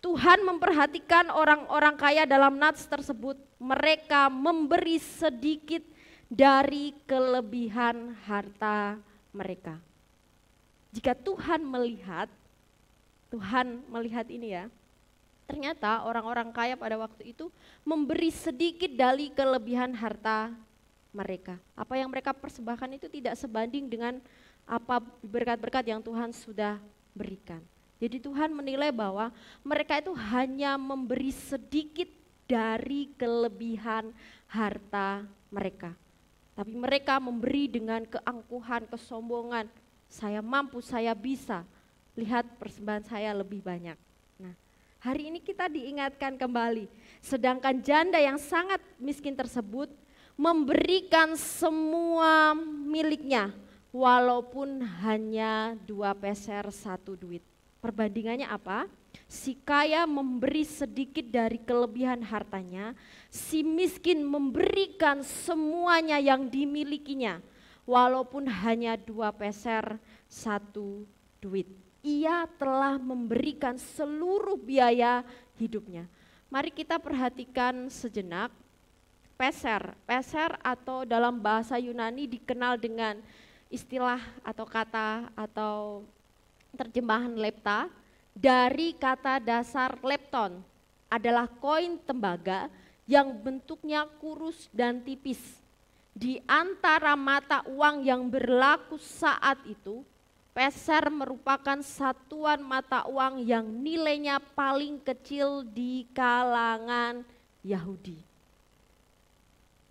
Tuhan memperhatikan orang-orang kaya dalam nats tersebut, mereka memberi sedikit dari kelebihan harta mereka. Jika Tuhan melihat ini ya, ternyata orang-orang kaya pada waktu itu memberi sedikit dari kelebihan harta mereka. Apa yang mereka persembahkan itu tidak sebanding dengan apa berkat-berkat yang Tuhan sudah berikan. Jadi Tuhan menilai bahwa mereka itu hanya memberi sedikit dari kelebihan harta mereka. Tapi mereka memberi dengan keangkuhan, kesombongan. Saya mampu, saya bisa. Lihat persembahan saya lebih banyak. Nah, hari ini kita diingatkan kembali. Sedangkan janda yang sangat miskin tersebut memberikan semua miliknya. Walaupun hanya 2 peser 1 duit. Perbandingannya apa? Si kaya memberi sedikit dari kelebihan hartanya, si miskin memberikan semuanya yang dimilikinya, walaupun hanya 2 peser 1 duit. Ia telah memberikan seluruh biaya hidupnya. Mari kita perhatikan sejenak peser. Peser atau dalam bahasa Yunani dikenal dengan istilah atau kata atau terjemahan lepta dari kata dasar lepton, adalah koin tembaga yang bentuknya kurus dan tipis. Di antara mata uang yang berlaku saat itu, peser merupakan satuan mata uang yang nilainya paling kecil di kalangan Yahudi.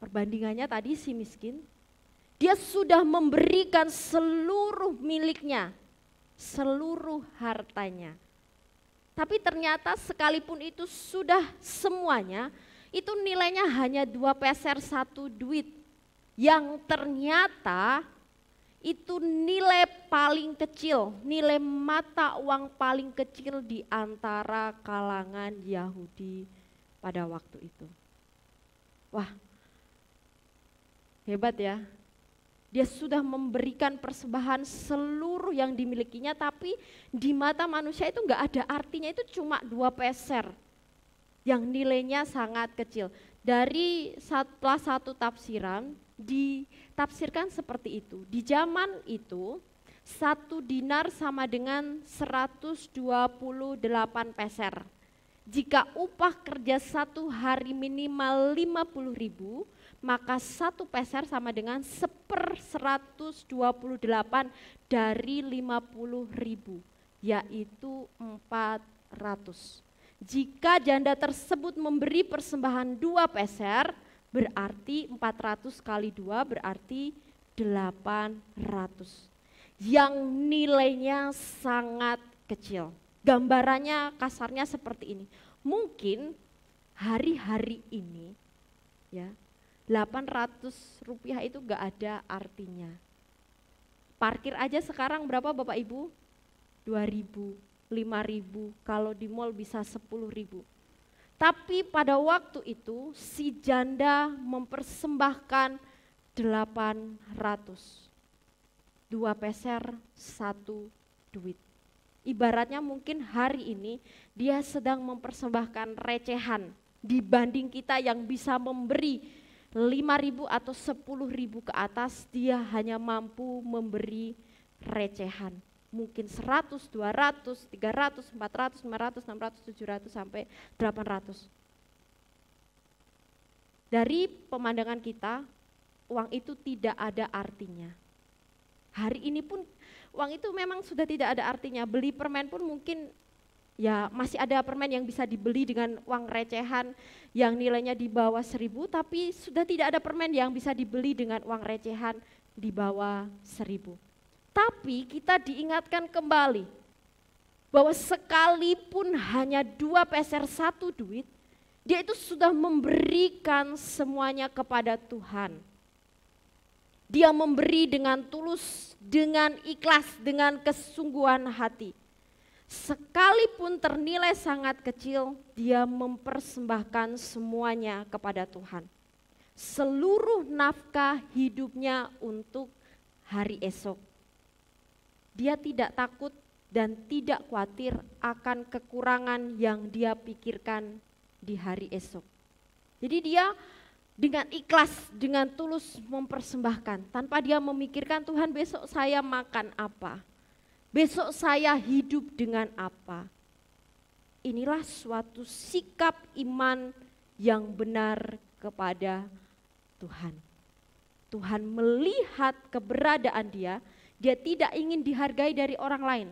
Perbandingannya tadi si miskin, dia sudah memberikan seluruh miliknya, seluruh hartanya. Tapi ternyata sekalipun itu sudah semuanya, itu nilainya hanya 2 peser 1 duit. Yang ternyata itu nilai paling kecil, nilai mata uang paling kecil di antara kalangan Yahudi pada waktu itu. Wah, hebat ya. Dia sudah memberikan persembahan seluruh yang dimilikinya, tapi di mata manusia itu enggak ada artinya, itu cuma 2 peser yang nilainya sangat kecil. Dari salah satu tafsiran ditafsirkan seperti itu. Di zaman itu 1 dinar sama dengan 128 peser. Jika upah kerja 1 hari minimal 50.000, maka 1 peser sama dengan 1/128 dari 50.000, yaitu 400. Jika janda tersebut memberi persembahan 2 peser, berarti 400 kali 2 berarti 800. Yang nilainya sangat kecil. Gambarannya kasarnya seperti ini. Mungkin hari-hari ini ya 800 rupiah itu gak ada artinya. Parkir aja sekarang berapa Bapak Ibu? 2.000, 5.000, kalau di mall bisa 10.000. Tapi pada waktu itu si janda mempersembahkan 800. 2 peser, 1 duit. Ibaratnya mungkin hari ini dia sedang mempersembahkan recehan dibanding kita yang bisa memberi 5.000 atau 10.000 ke atas, dia hanya mampu memberi recehan. Mungkin 100, 200, 300, 400, 500, 600, 700 sampai 800. Dari pemandangan kita, uang itu tidak ada artinya. Hari ini pun uang itu memang sudah tidak ada artinya. Beli permen pun mungkin ya masih ada permen yang bisa dibeli dengan uang recehan yang nilainya di bawah 1.000, tapi sudah tidak ada permen yang bisa dibeli dengan uang recehan di bawah 1.000. Tapi kita diingatkan kembali bahwa sekalipun hanya 2 peser 1 duit, dia itu sudah memberikan semuanya kepada Tuhan. Dia memberi dengan tulus, dengan ikhlas, dengan kesungguhan hati. Sekalipun ternilai sangat kecil, dia mempersembahkan semuanya kepada Tuhan. Seluruh nafkah hidupnya untuk hari esok. Dia tidak takut dan tidak khawatir akan kekurangan yang dia pikirkan di hari esok. Jadi dia dengan ikhlas, dengan tulus mempersembahkan, tanpa dia memikirkan Tuhan besok saya makan apa, besok saya hidup dengan apa. Inilah suatu sikap iman yang benar kepada Tuhan. Tuhan melihat keberadaan dia tidak ingin dihargai dari orang lain.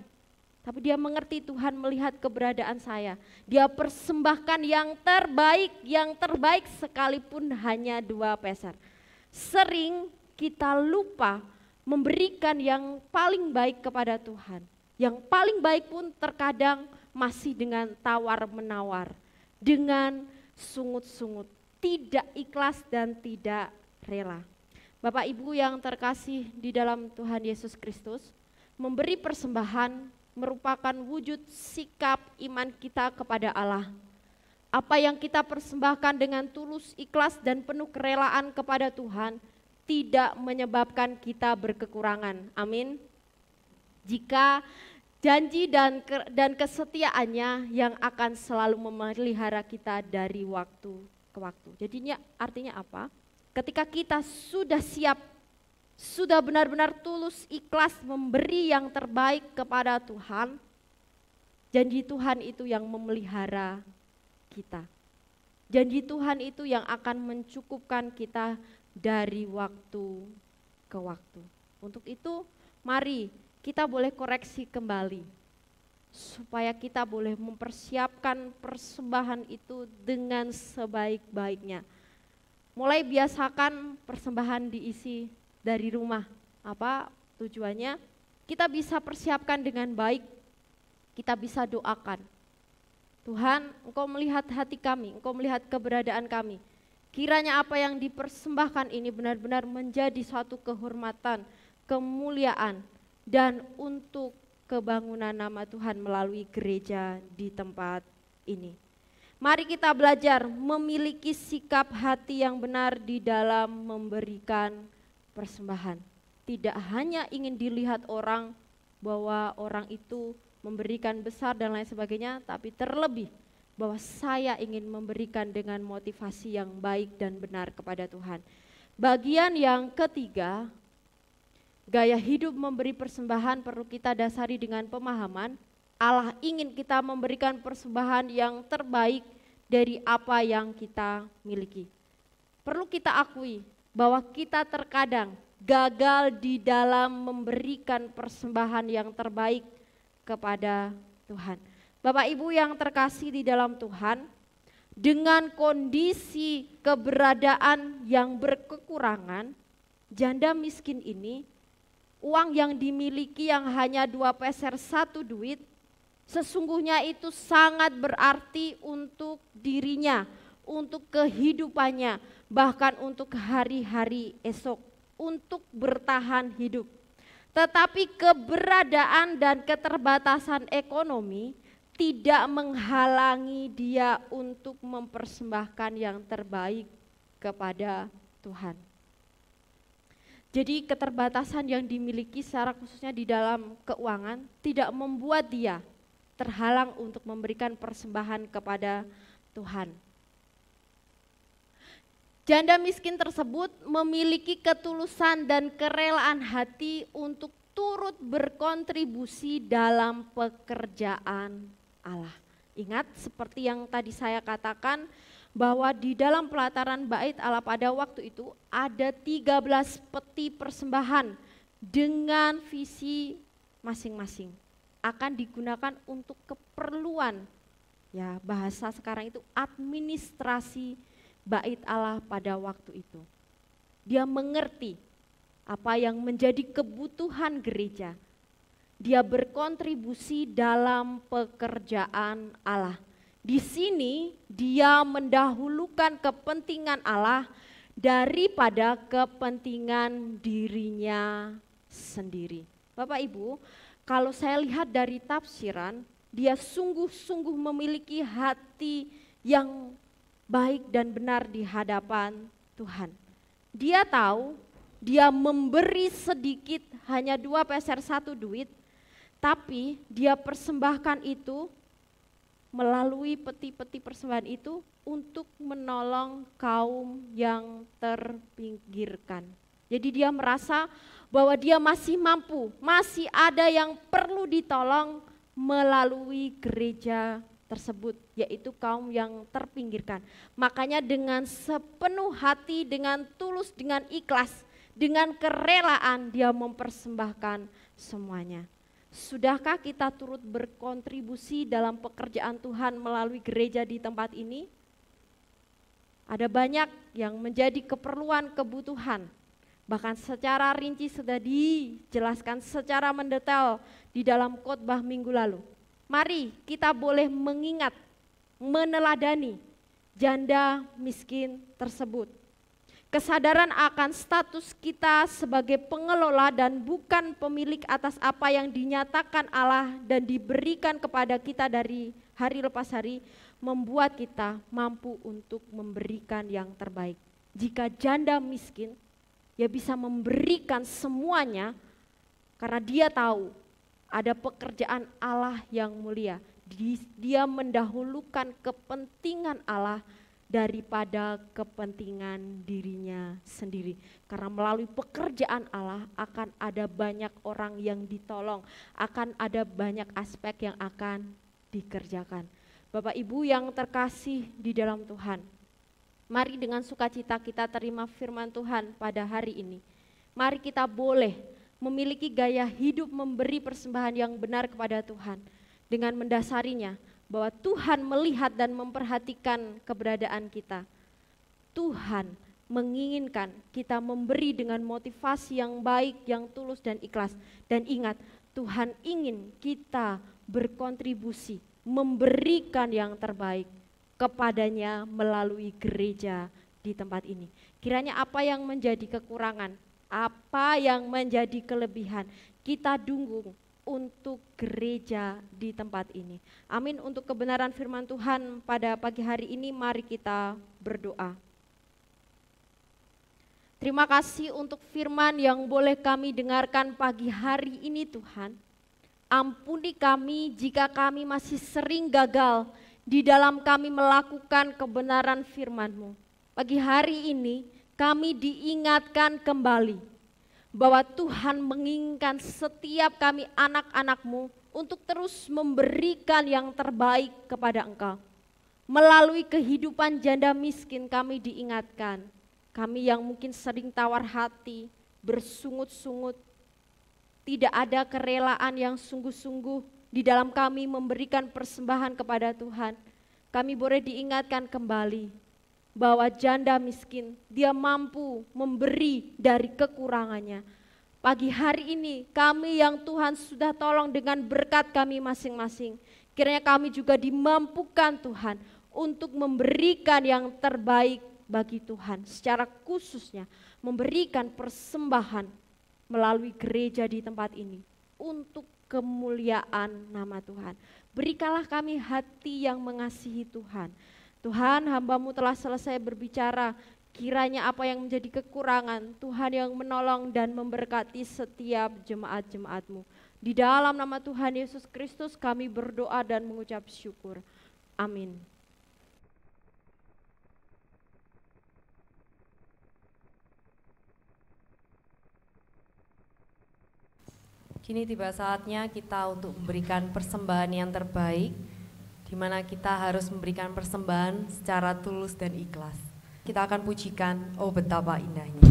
Tapi dia mengerti Tuhan melihat keberadaan saya. Dia persembahkan yang terbaik sekalipun hanya 2 peser. Sering kita lupa memberikan yang paling baik kepada Tuhan. Yang paling baik pun terkadang masih dengan tawar-menawar, dengan sungut-sungut, tidak ikhlas dan tidak rela. Bapak Ibu yang terkasih di dalam Tuhan Yesus Kristus, memberi persembahan merupakan wujud sikap iman kita kepada Allah. Apa yang kita persembahkan dengan tulus, ikhlas dan penuh kerelaan kepada Tuhan tidak menyebabkan kita berkekurangan. Amin. Jika janji dan kesetiaannya yang akan selalu memelihara kita dari waktu ke waktu. Jadinya artinya apa? Ketika kita sudah siap, sudah benar-benar tulus, ikhlas memberi yang terbaik kepada Tuhan, janji Tuhan itu yang memelihara kita. Janji Tuhan itu yang akan mencukupkan kita dari waktu ke waktu. Untuk itu, mari kita boleh koreksi kembali, supaya kita boleh mempersiapkan persembahan itu dengan sebaik-baiknya. Mulai biasakan persembahan diisi dari rumah. Apa tujuannya? Kita bisa persiapkan dengan baik. Kita bisa doakan. Tuhan, Engkau melihat hati kami, Engkau melihat keberadaan kami. Kiranya apa yang dipersembahkan ini benar-benar menjadi suatu kehormatan, kemuliaan, dan untuk kebangunan nama Tuhan melalui gereja di tempat ini. Mari kita belajar memiliki sikap hati yang benar di dalam memberikan persembahan. Tidak hanya ingin dilihat orang bahwa orang itu memberikan besar dan lain sebagainya, tapi terlebih bahwa saya ingin memberikan dengan motivasi yang baik dan benar kepada Tuhan. Bagian yang ketiga, Gaya hidup memberi persembahan perlu kita dasari dengan pemahaman Allah ingin kita memberikan persembahan yang terbaik dari apa yang kita miliki. Perlu kita akui bahwa kita terkadang gagal di dalam memberikan persembahan yang terbaik kepada Tuhan. Bapak Ibu yang terkasih di dalam Tuhan, dengan kondisi keberadaan yang berkekurangan, janda miskin ini, uang yang dimiliki yang hanya 2 peser 1 duit, sesungguhnya itu sangat berarti untuk dirinya, untuk kehidupannya, bahkan untuk hari-hari esok, untuk bertahan hidup. Tetapi keberadaan dan keterbatasan ekonomi tidak menghalangi dia untuk mempersembahkan yang terbaik kepada Tuhan. Jadi keterbatasan yang dimiliki secara khususnya di dalam keuangan tidak membuat dia terhalang untuk memberikan persembahan kepada Tuhan. Janda miskin tersebut memiliki ketulusan dan kerelaan hati untuk turut berkontribusi dalam pekerjaan Allah. Ingat seperti yang tadi saya katakan, bahwa di dalam pelataran bait Allah pada waktu itu ada 13 peti persembahan dengan visi masing-masing. Akan digunakan untuk keperluan, ya bahasa sekarang itu administrasi bait Allah pada waktu itu. Dia mengerti apa yang menjadi kebutuhan gereja. Dia berkontribusi dalam pekerjaan Allah. Di sini dia mendahulukan kepentingan Allah daripada kepentingan dirinya sendiri. Bapak Ibu, kalau saya lihat dari tafsiran, dia sungguh-sungguh memiliki hati yang baik dan benar di hadapan Tuhan. Dia tahu dia memberi sedikit, hanya 2 peser 1 duit, tapi dia persembahkan itu melalui peti-peti persembahan itu untuk menolong kaum yang terpinggirkan. Jadi dia merasa bahwa dia masih mampu, masih ada yang perlu ditolong melalui gereja tersebut, yaitu kaum yang terpinggirkan. Makanya dengan sepenuh hati, dengan tulus, dengan ikhlas, dengan kerelaan dia mempersembahkan semuanya. Sudahkah kita turut berkontribusi dalam pekerjaan Tuhan melalui gereja di tempat ini? Ada banyak yang menjadi keperluan, kebutuhan. Bahkan secara rinci sudah dijelaskan secara mendetail di dalam khotbah minggu lalu. Mari kita boleh mengingat, meneladani janda miskin tersebut. Kesadaran akan status kita sebagai pengelola dan bukan pemilik atas apa yang dinyatakan Allah dan diberikan kepada kita dari hari lepas hari membuat kita mampu untuk memberikan yang terbaik. Jika janda miskin, dia bisa memberikan semuanya karena dia tahu ada pekerjaan Allah yang mulia. Dia mendahulukan kepentingan Allah daripada kepentingan dirinya sendiri. Karena melalui pekerjaan Allah akan ada banyak orang yang ditolong, akan ada banyak aspek yang akan dikerjakan. Bapak Ibu yang terkasih di dalam Tuhan, mari dengan sukacita kita terima firman Tuhan pada hari ini. Mari kita boleh memiliki gaya hidup memberi persembahan yang benar kepada Tuhan dengan mendasarinya bahwa Tuhan melihat dan memperhatikan keberadaan kita. Tuhan menginginkan kita memberi dengan motivasi yang baik, yang tulus dan ikhlas. Dan ingat, Tuhan ingin kita berkontribusi, memberikan yang terbaik kepadanya melalui gereja di tempat ini. Kiranya apa yang menjadi kekurangan, apa yang menjadi kelebihan, kita dukung untuk gereja di tempat ini. Amin. Untuk kebenaran firman Tuhan pada pagi hari ini, mari kita berdoa. Terima kasih untuk firman yang boleh kami dengarkan pagi hari ini Tuhan. Ampuni kami jika kami masih sering gagal di dalam kami melakukan kebenaran firman-Mu. Pagi hari ini kami diingatkan kembali bahwa Tuhan menginginkan setiap kami anak-anak-Mu untuk terus memberikan yang terbaik kepada Engkau. Melalui kehidupan janda miskin kami diingatkan, kami yang mungkin sering tawar hati, bersungut-sungut, tidak ada kerelaan yang sungguh-sungguh di dalam kami memberikan persembahan kepada Tuhan. Kami boleh diingatkan kembali bahwa janda miskin, dia mampu memberi dari kekurangannya. Pagi hari ini kami yang Tuhan sudah tolong dengan berkat kami masing-masing, kiranya kami juga dimampukan Tuhan untuk memberikan yang terbaik bagi Tuhan, secara khususnya memberikan persembahan melalui gereja di tempat ini untuk kemuliaan nama Tuhan. Berikanlah kami hati yang mengasihi Tuhan. Tuhan, hamba-Mu telah selesai berbicara, kiranya apa yang menjadi kekurangan, Tuhan yang menolong dan memberkati setiap jemaat-jemaat-Mu. Di dalam nama Tuhan Yesus Kristus kami berdoa dan mengucap syukur. Amin. Kini tiba saatnya kita untuk memberikan persembahan yang terbaik, di mana kita harus memberikan persembahan secara tulus dan ikhlas. Kita akan pujikan, oh betapa indahnya.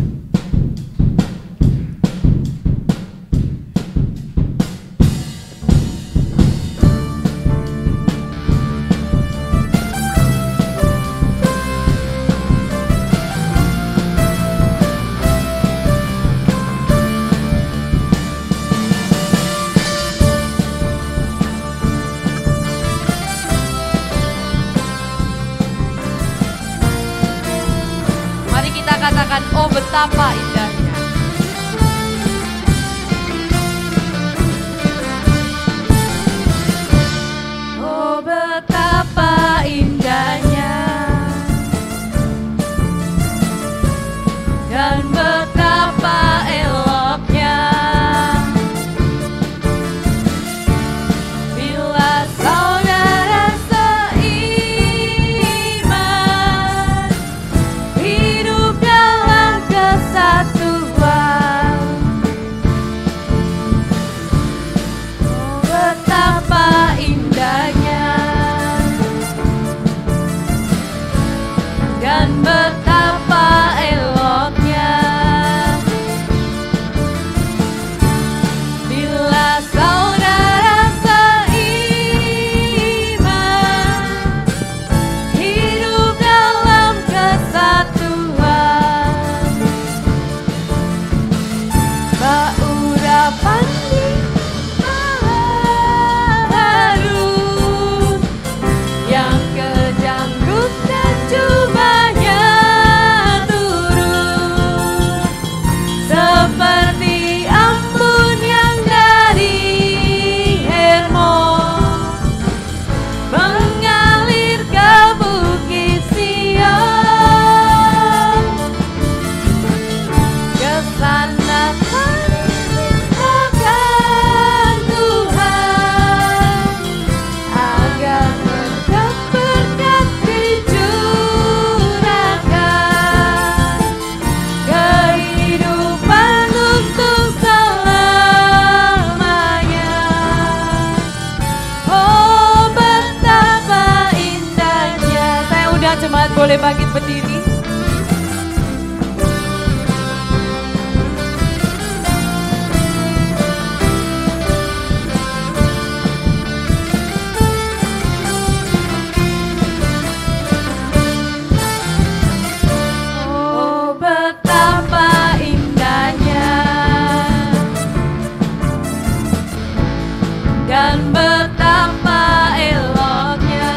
Katakan, oh betapa indahnya. Oh betapa indahnya dan betapa eloknya bila saudara seiman hidup dalam kesatuan. Oh betapa indahnya dan betapa eloknya bila saudara seiman hidup dalam kesatuan. Urapan harus yang kejanggut dan cobanya turun, seperti ampun yang dari Hermon mengalir ke bukit Sion. Kesana akan Tuhan agar berkat dicurahkan kehidupan untuk selamanya. Oh betapa indahnya. Saya undang jemaat boleh bangkit berdiri. Oh betapa indahnya dan betapa eloknya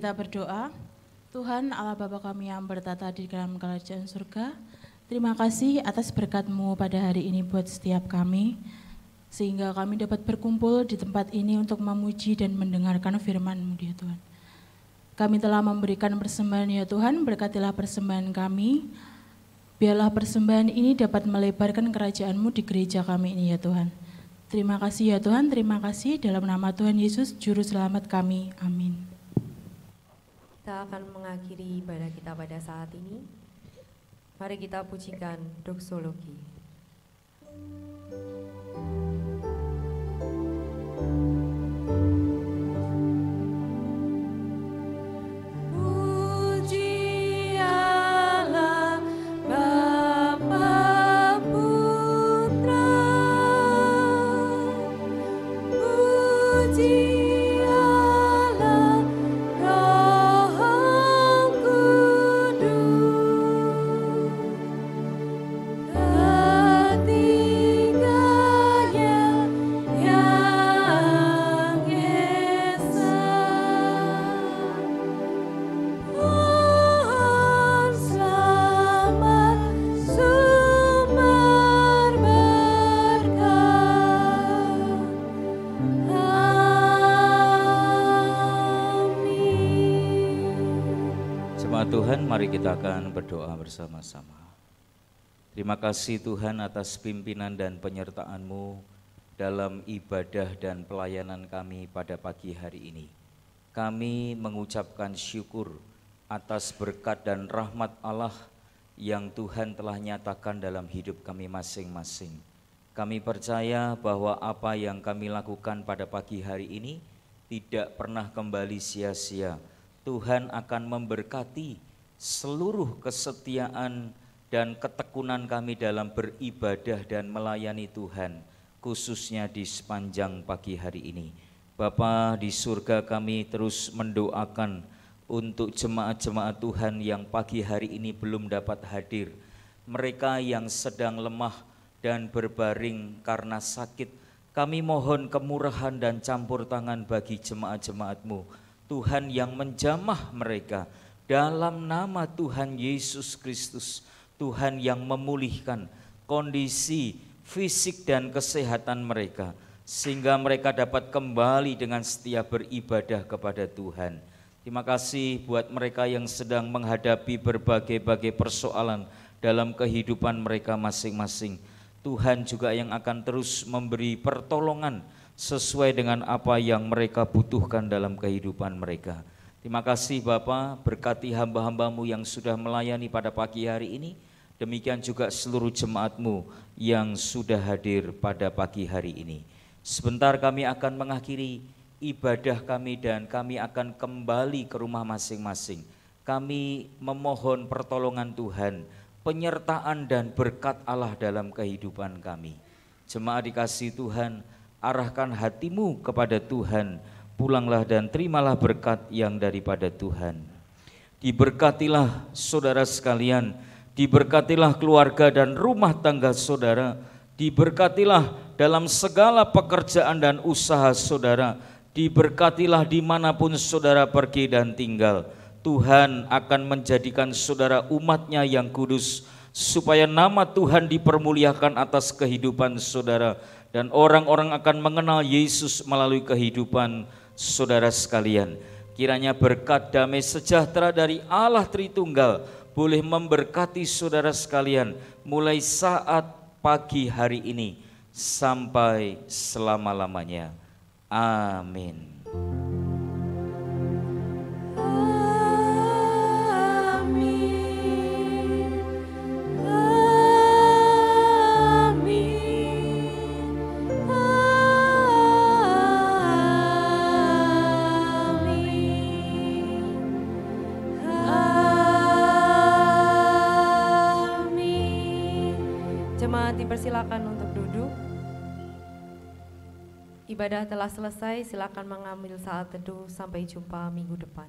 kita berdoa. Tuhan Allah Bapa kami yang bertata di dalam kerajaan surga, terima kasih atas berkat-Mu pada hari ini buat setiap kami, sehingga kami dapat berkumpul di tempat ini untuk memuji dan mendengarkan firman-Mu ya Tuhan. Kami telah memberikan persembahan ya Tuhan, berkatilah persembahan kami, biarlah persembahan ini dapat melebarkan kerajaan-Mu di gereja kami ini ya Tuhan. Terima kasih ya Tuhan, terima kasih dalam nama Tuhan Yesus, Juru Selamat kami, amin. Kita akan mengakhiri ibadah kita pada saat ini. Mari kita pujikan doksologi. Tuhan, mari kita akan berdoa bersama-sama. Terima kasih Tuhan atas pimpinan dan penyertaan-Mu dalam ibadah dan pelayanan kami pada pagi hari ini. Kami mengucapkan syukur atas berkat dan rahmat Allah yang Tuhan telah nyatakan dalam hidup kami masing-masing. Kami percaya bahwa apa yang kami lakukan pada pagi hari ini tidak pernah kembali sia-sia. Tuhan akan memberkati seluruh kesetiaan dan ketekunan kami dalam beribadah dan melayani Tuhan, khususnya di sepanjang pagi hari ini. Bapa di surga, kami terus mendoakan untuk jemaat-jemaat Tuhan yang pagi hari ini belum dapat hadir. Mereka yang sedang lemah dan berbaring karena sakit, kami mohon kemurahan dan campur tangan bagi jemaat-jemaat-Mu. Tuhan yang menjamah mereka dalam nama Tuhan Yesus Kristus. Tuhan yang memulihkan kondisi fisik dan kesehatan mereka, sehingga mereka dapat kembali dengan setia beribadah kepada Tuhan. Terima kasih buat mereka yang sedang menghadapi berbagai-bagai persoalan dalam kehidupan mereka masing-masing. Tuhan juga yang akan terus memberi pertolongan sesuai dengan apa yang mereka butuhkan dalam kehidupan mereka. Terima kasih Bapa, berkati hamba-hamba-Mu yang sudah melayani pada pagi hari ini. Demikian juga seluruh jemaat-Mu yang sudah hadir pada pagi hari ini. Sebentar kami akan mengakhiri ibadah kami dan kami akan kembali ke rumah masing-masing. Kami memohon pertolongan Tuhan, penyertaan dan berkat Allah dalam kehidupan kami. Jemaat dikasihi Tuhan, arahkan hatimu kepada Tuhan, pulanglah dan terimalah berkat yang daripada Tuhan. Diberkatilah saudara sekalian, diberkatilah keluarga dan rumah tangga saudara, diberkatilah dalam segala pekerjaan dan usaha saudara, diberkatilah dimanapun saudara pergi dan tinggal. Tuhan akan menjadikan saudara umat-Nya yang kudus, supaya nama Tuhan dipermuliakan atas kehidupan saudara, dan orang-orang akan mengenal Yesus melalui kehidupan saudara sekalian. Kiranya berkat damai sejahtera dari Allah Tritunggal boleh memberkati saudara sekalian mulai saat pagi hari ini sampai selama-lamanya. Amin. Dipersilakan untuk duduk. Ibadah telah selesai, silakan mengambil saat teduh. Sampai jumpa minggu depan.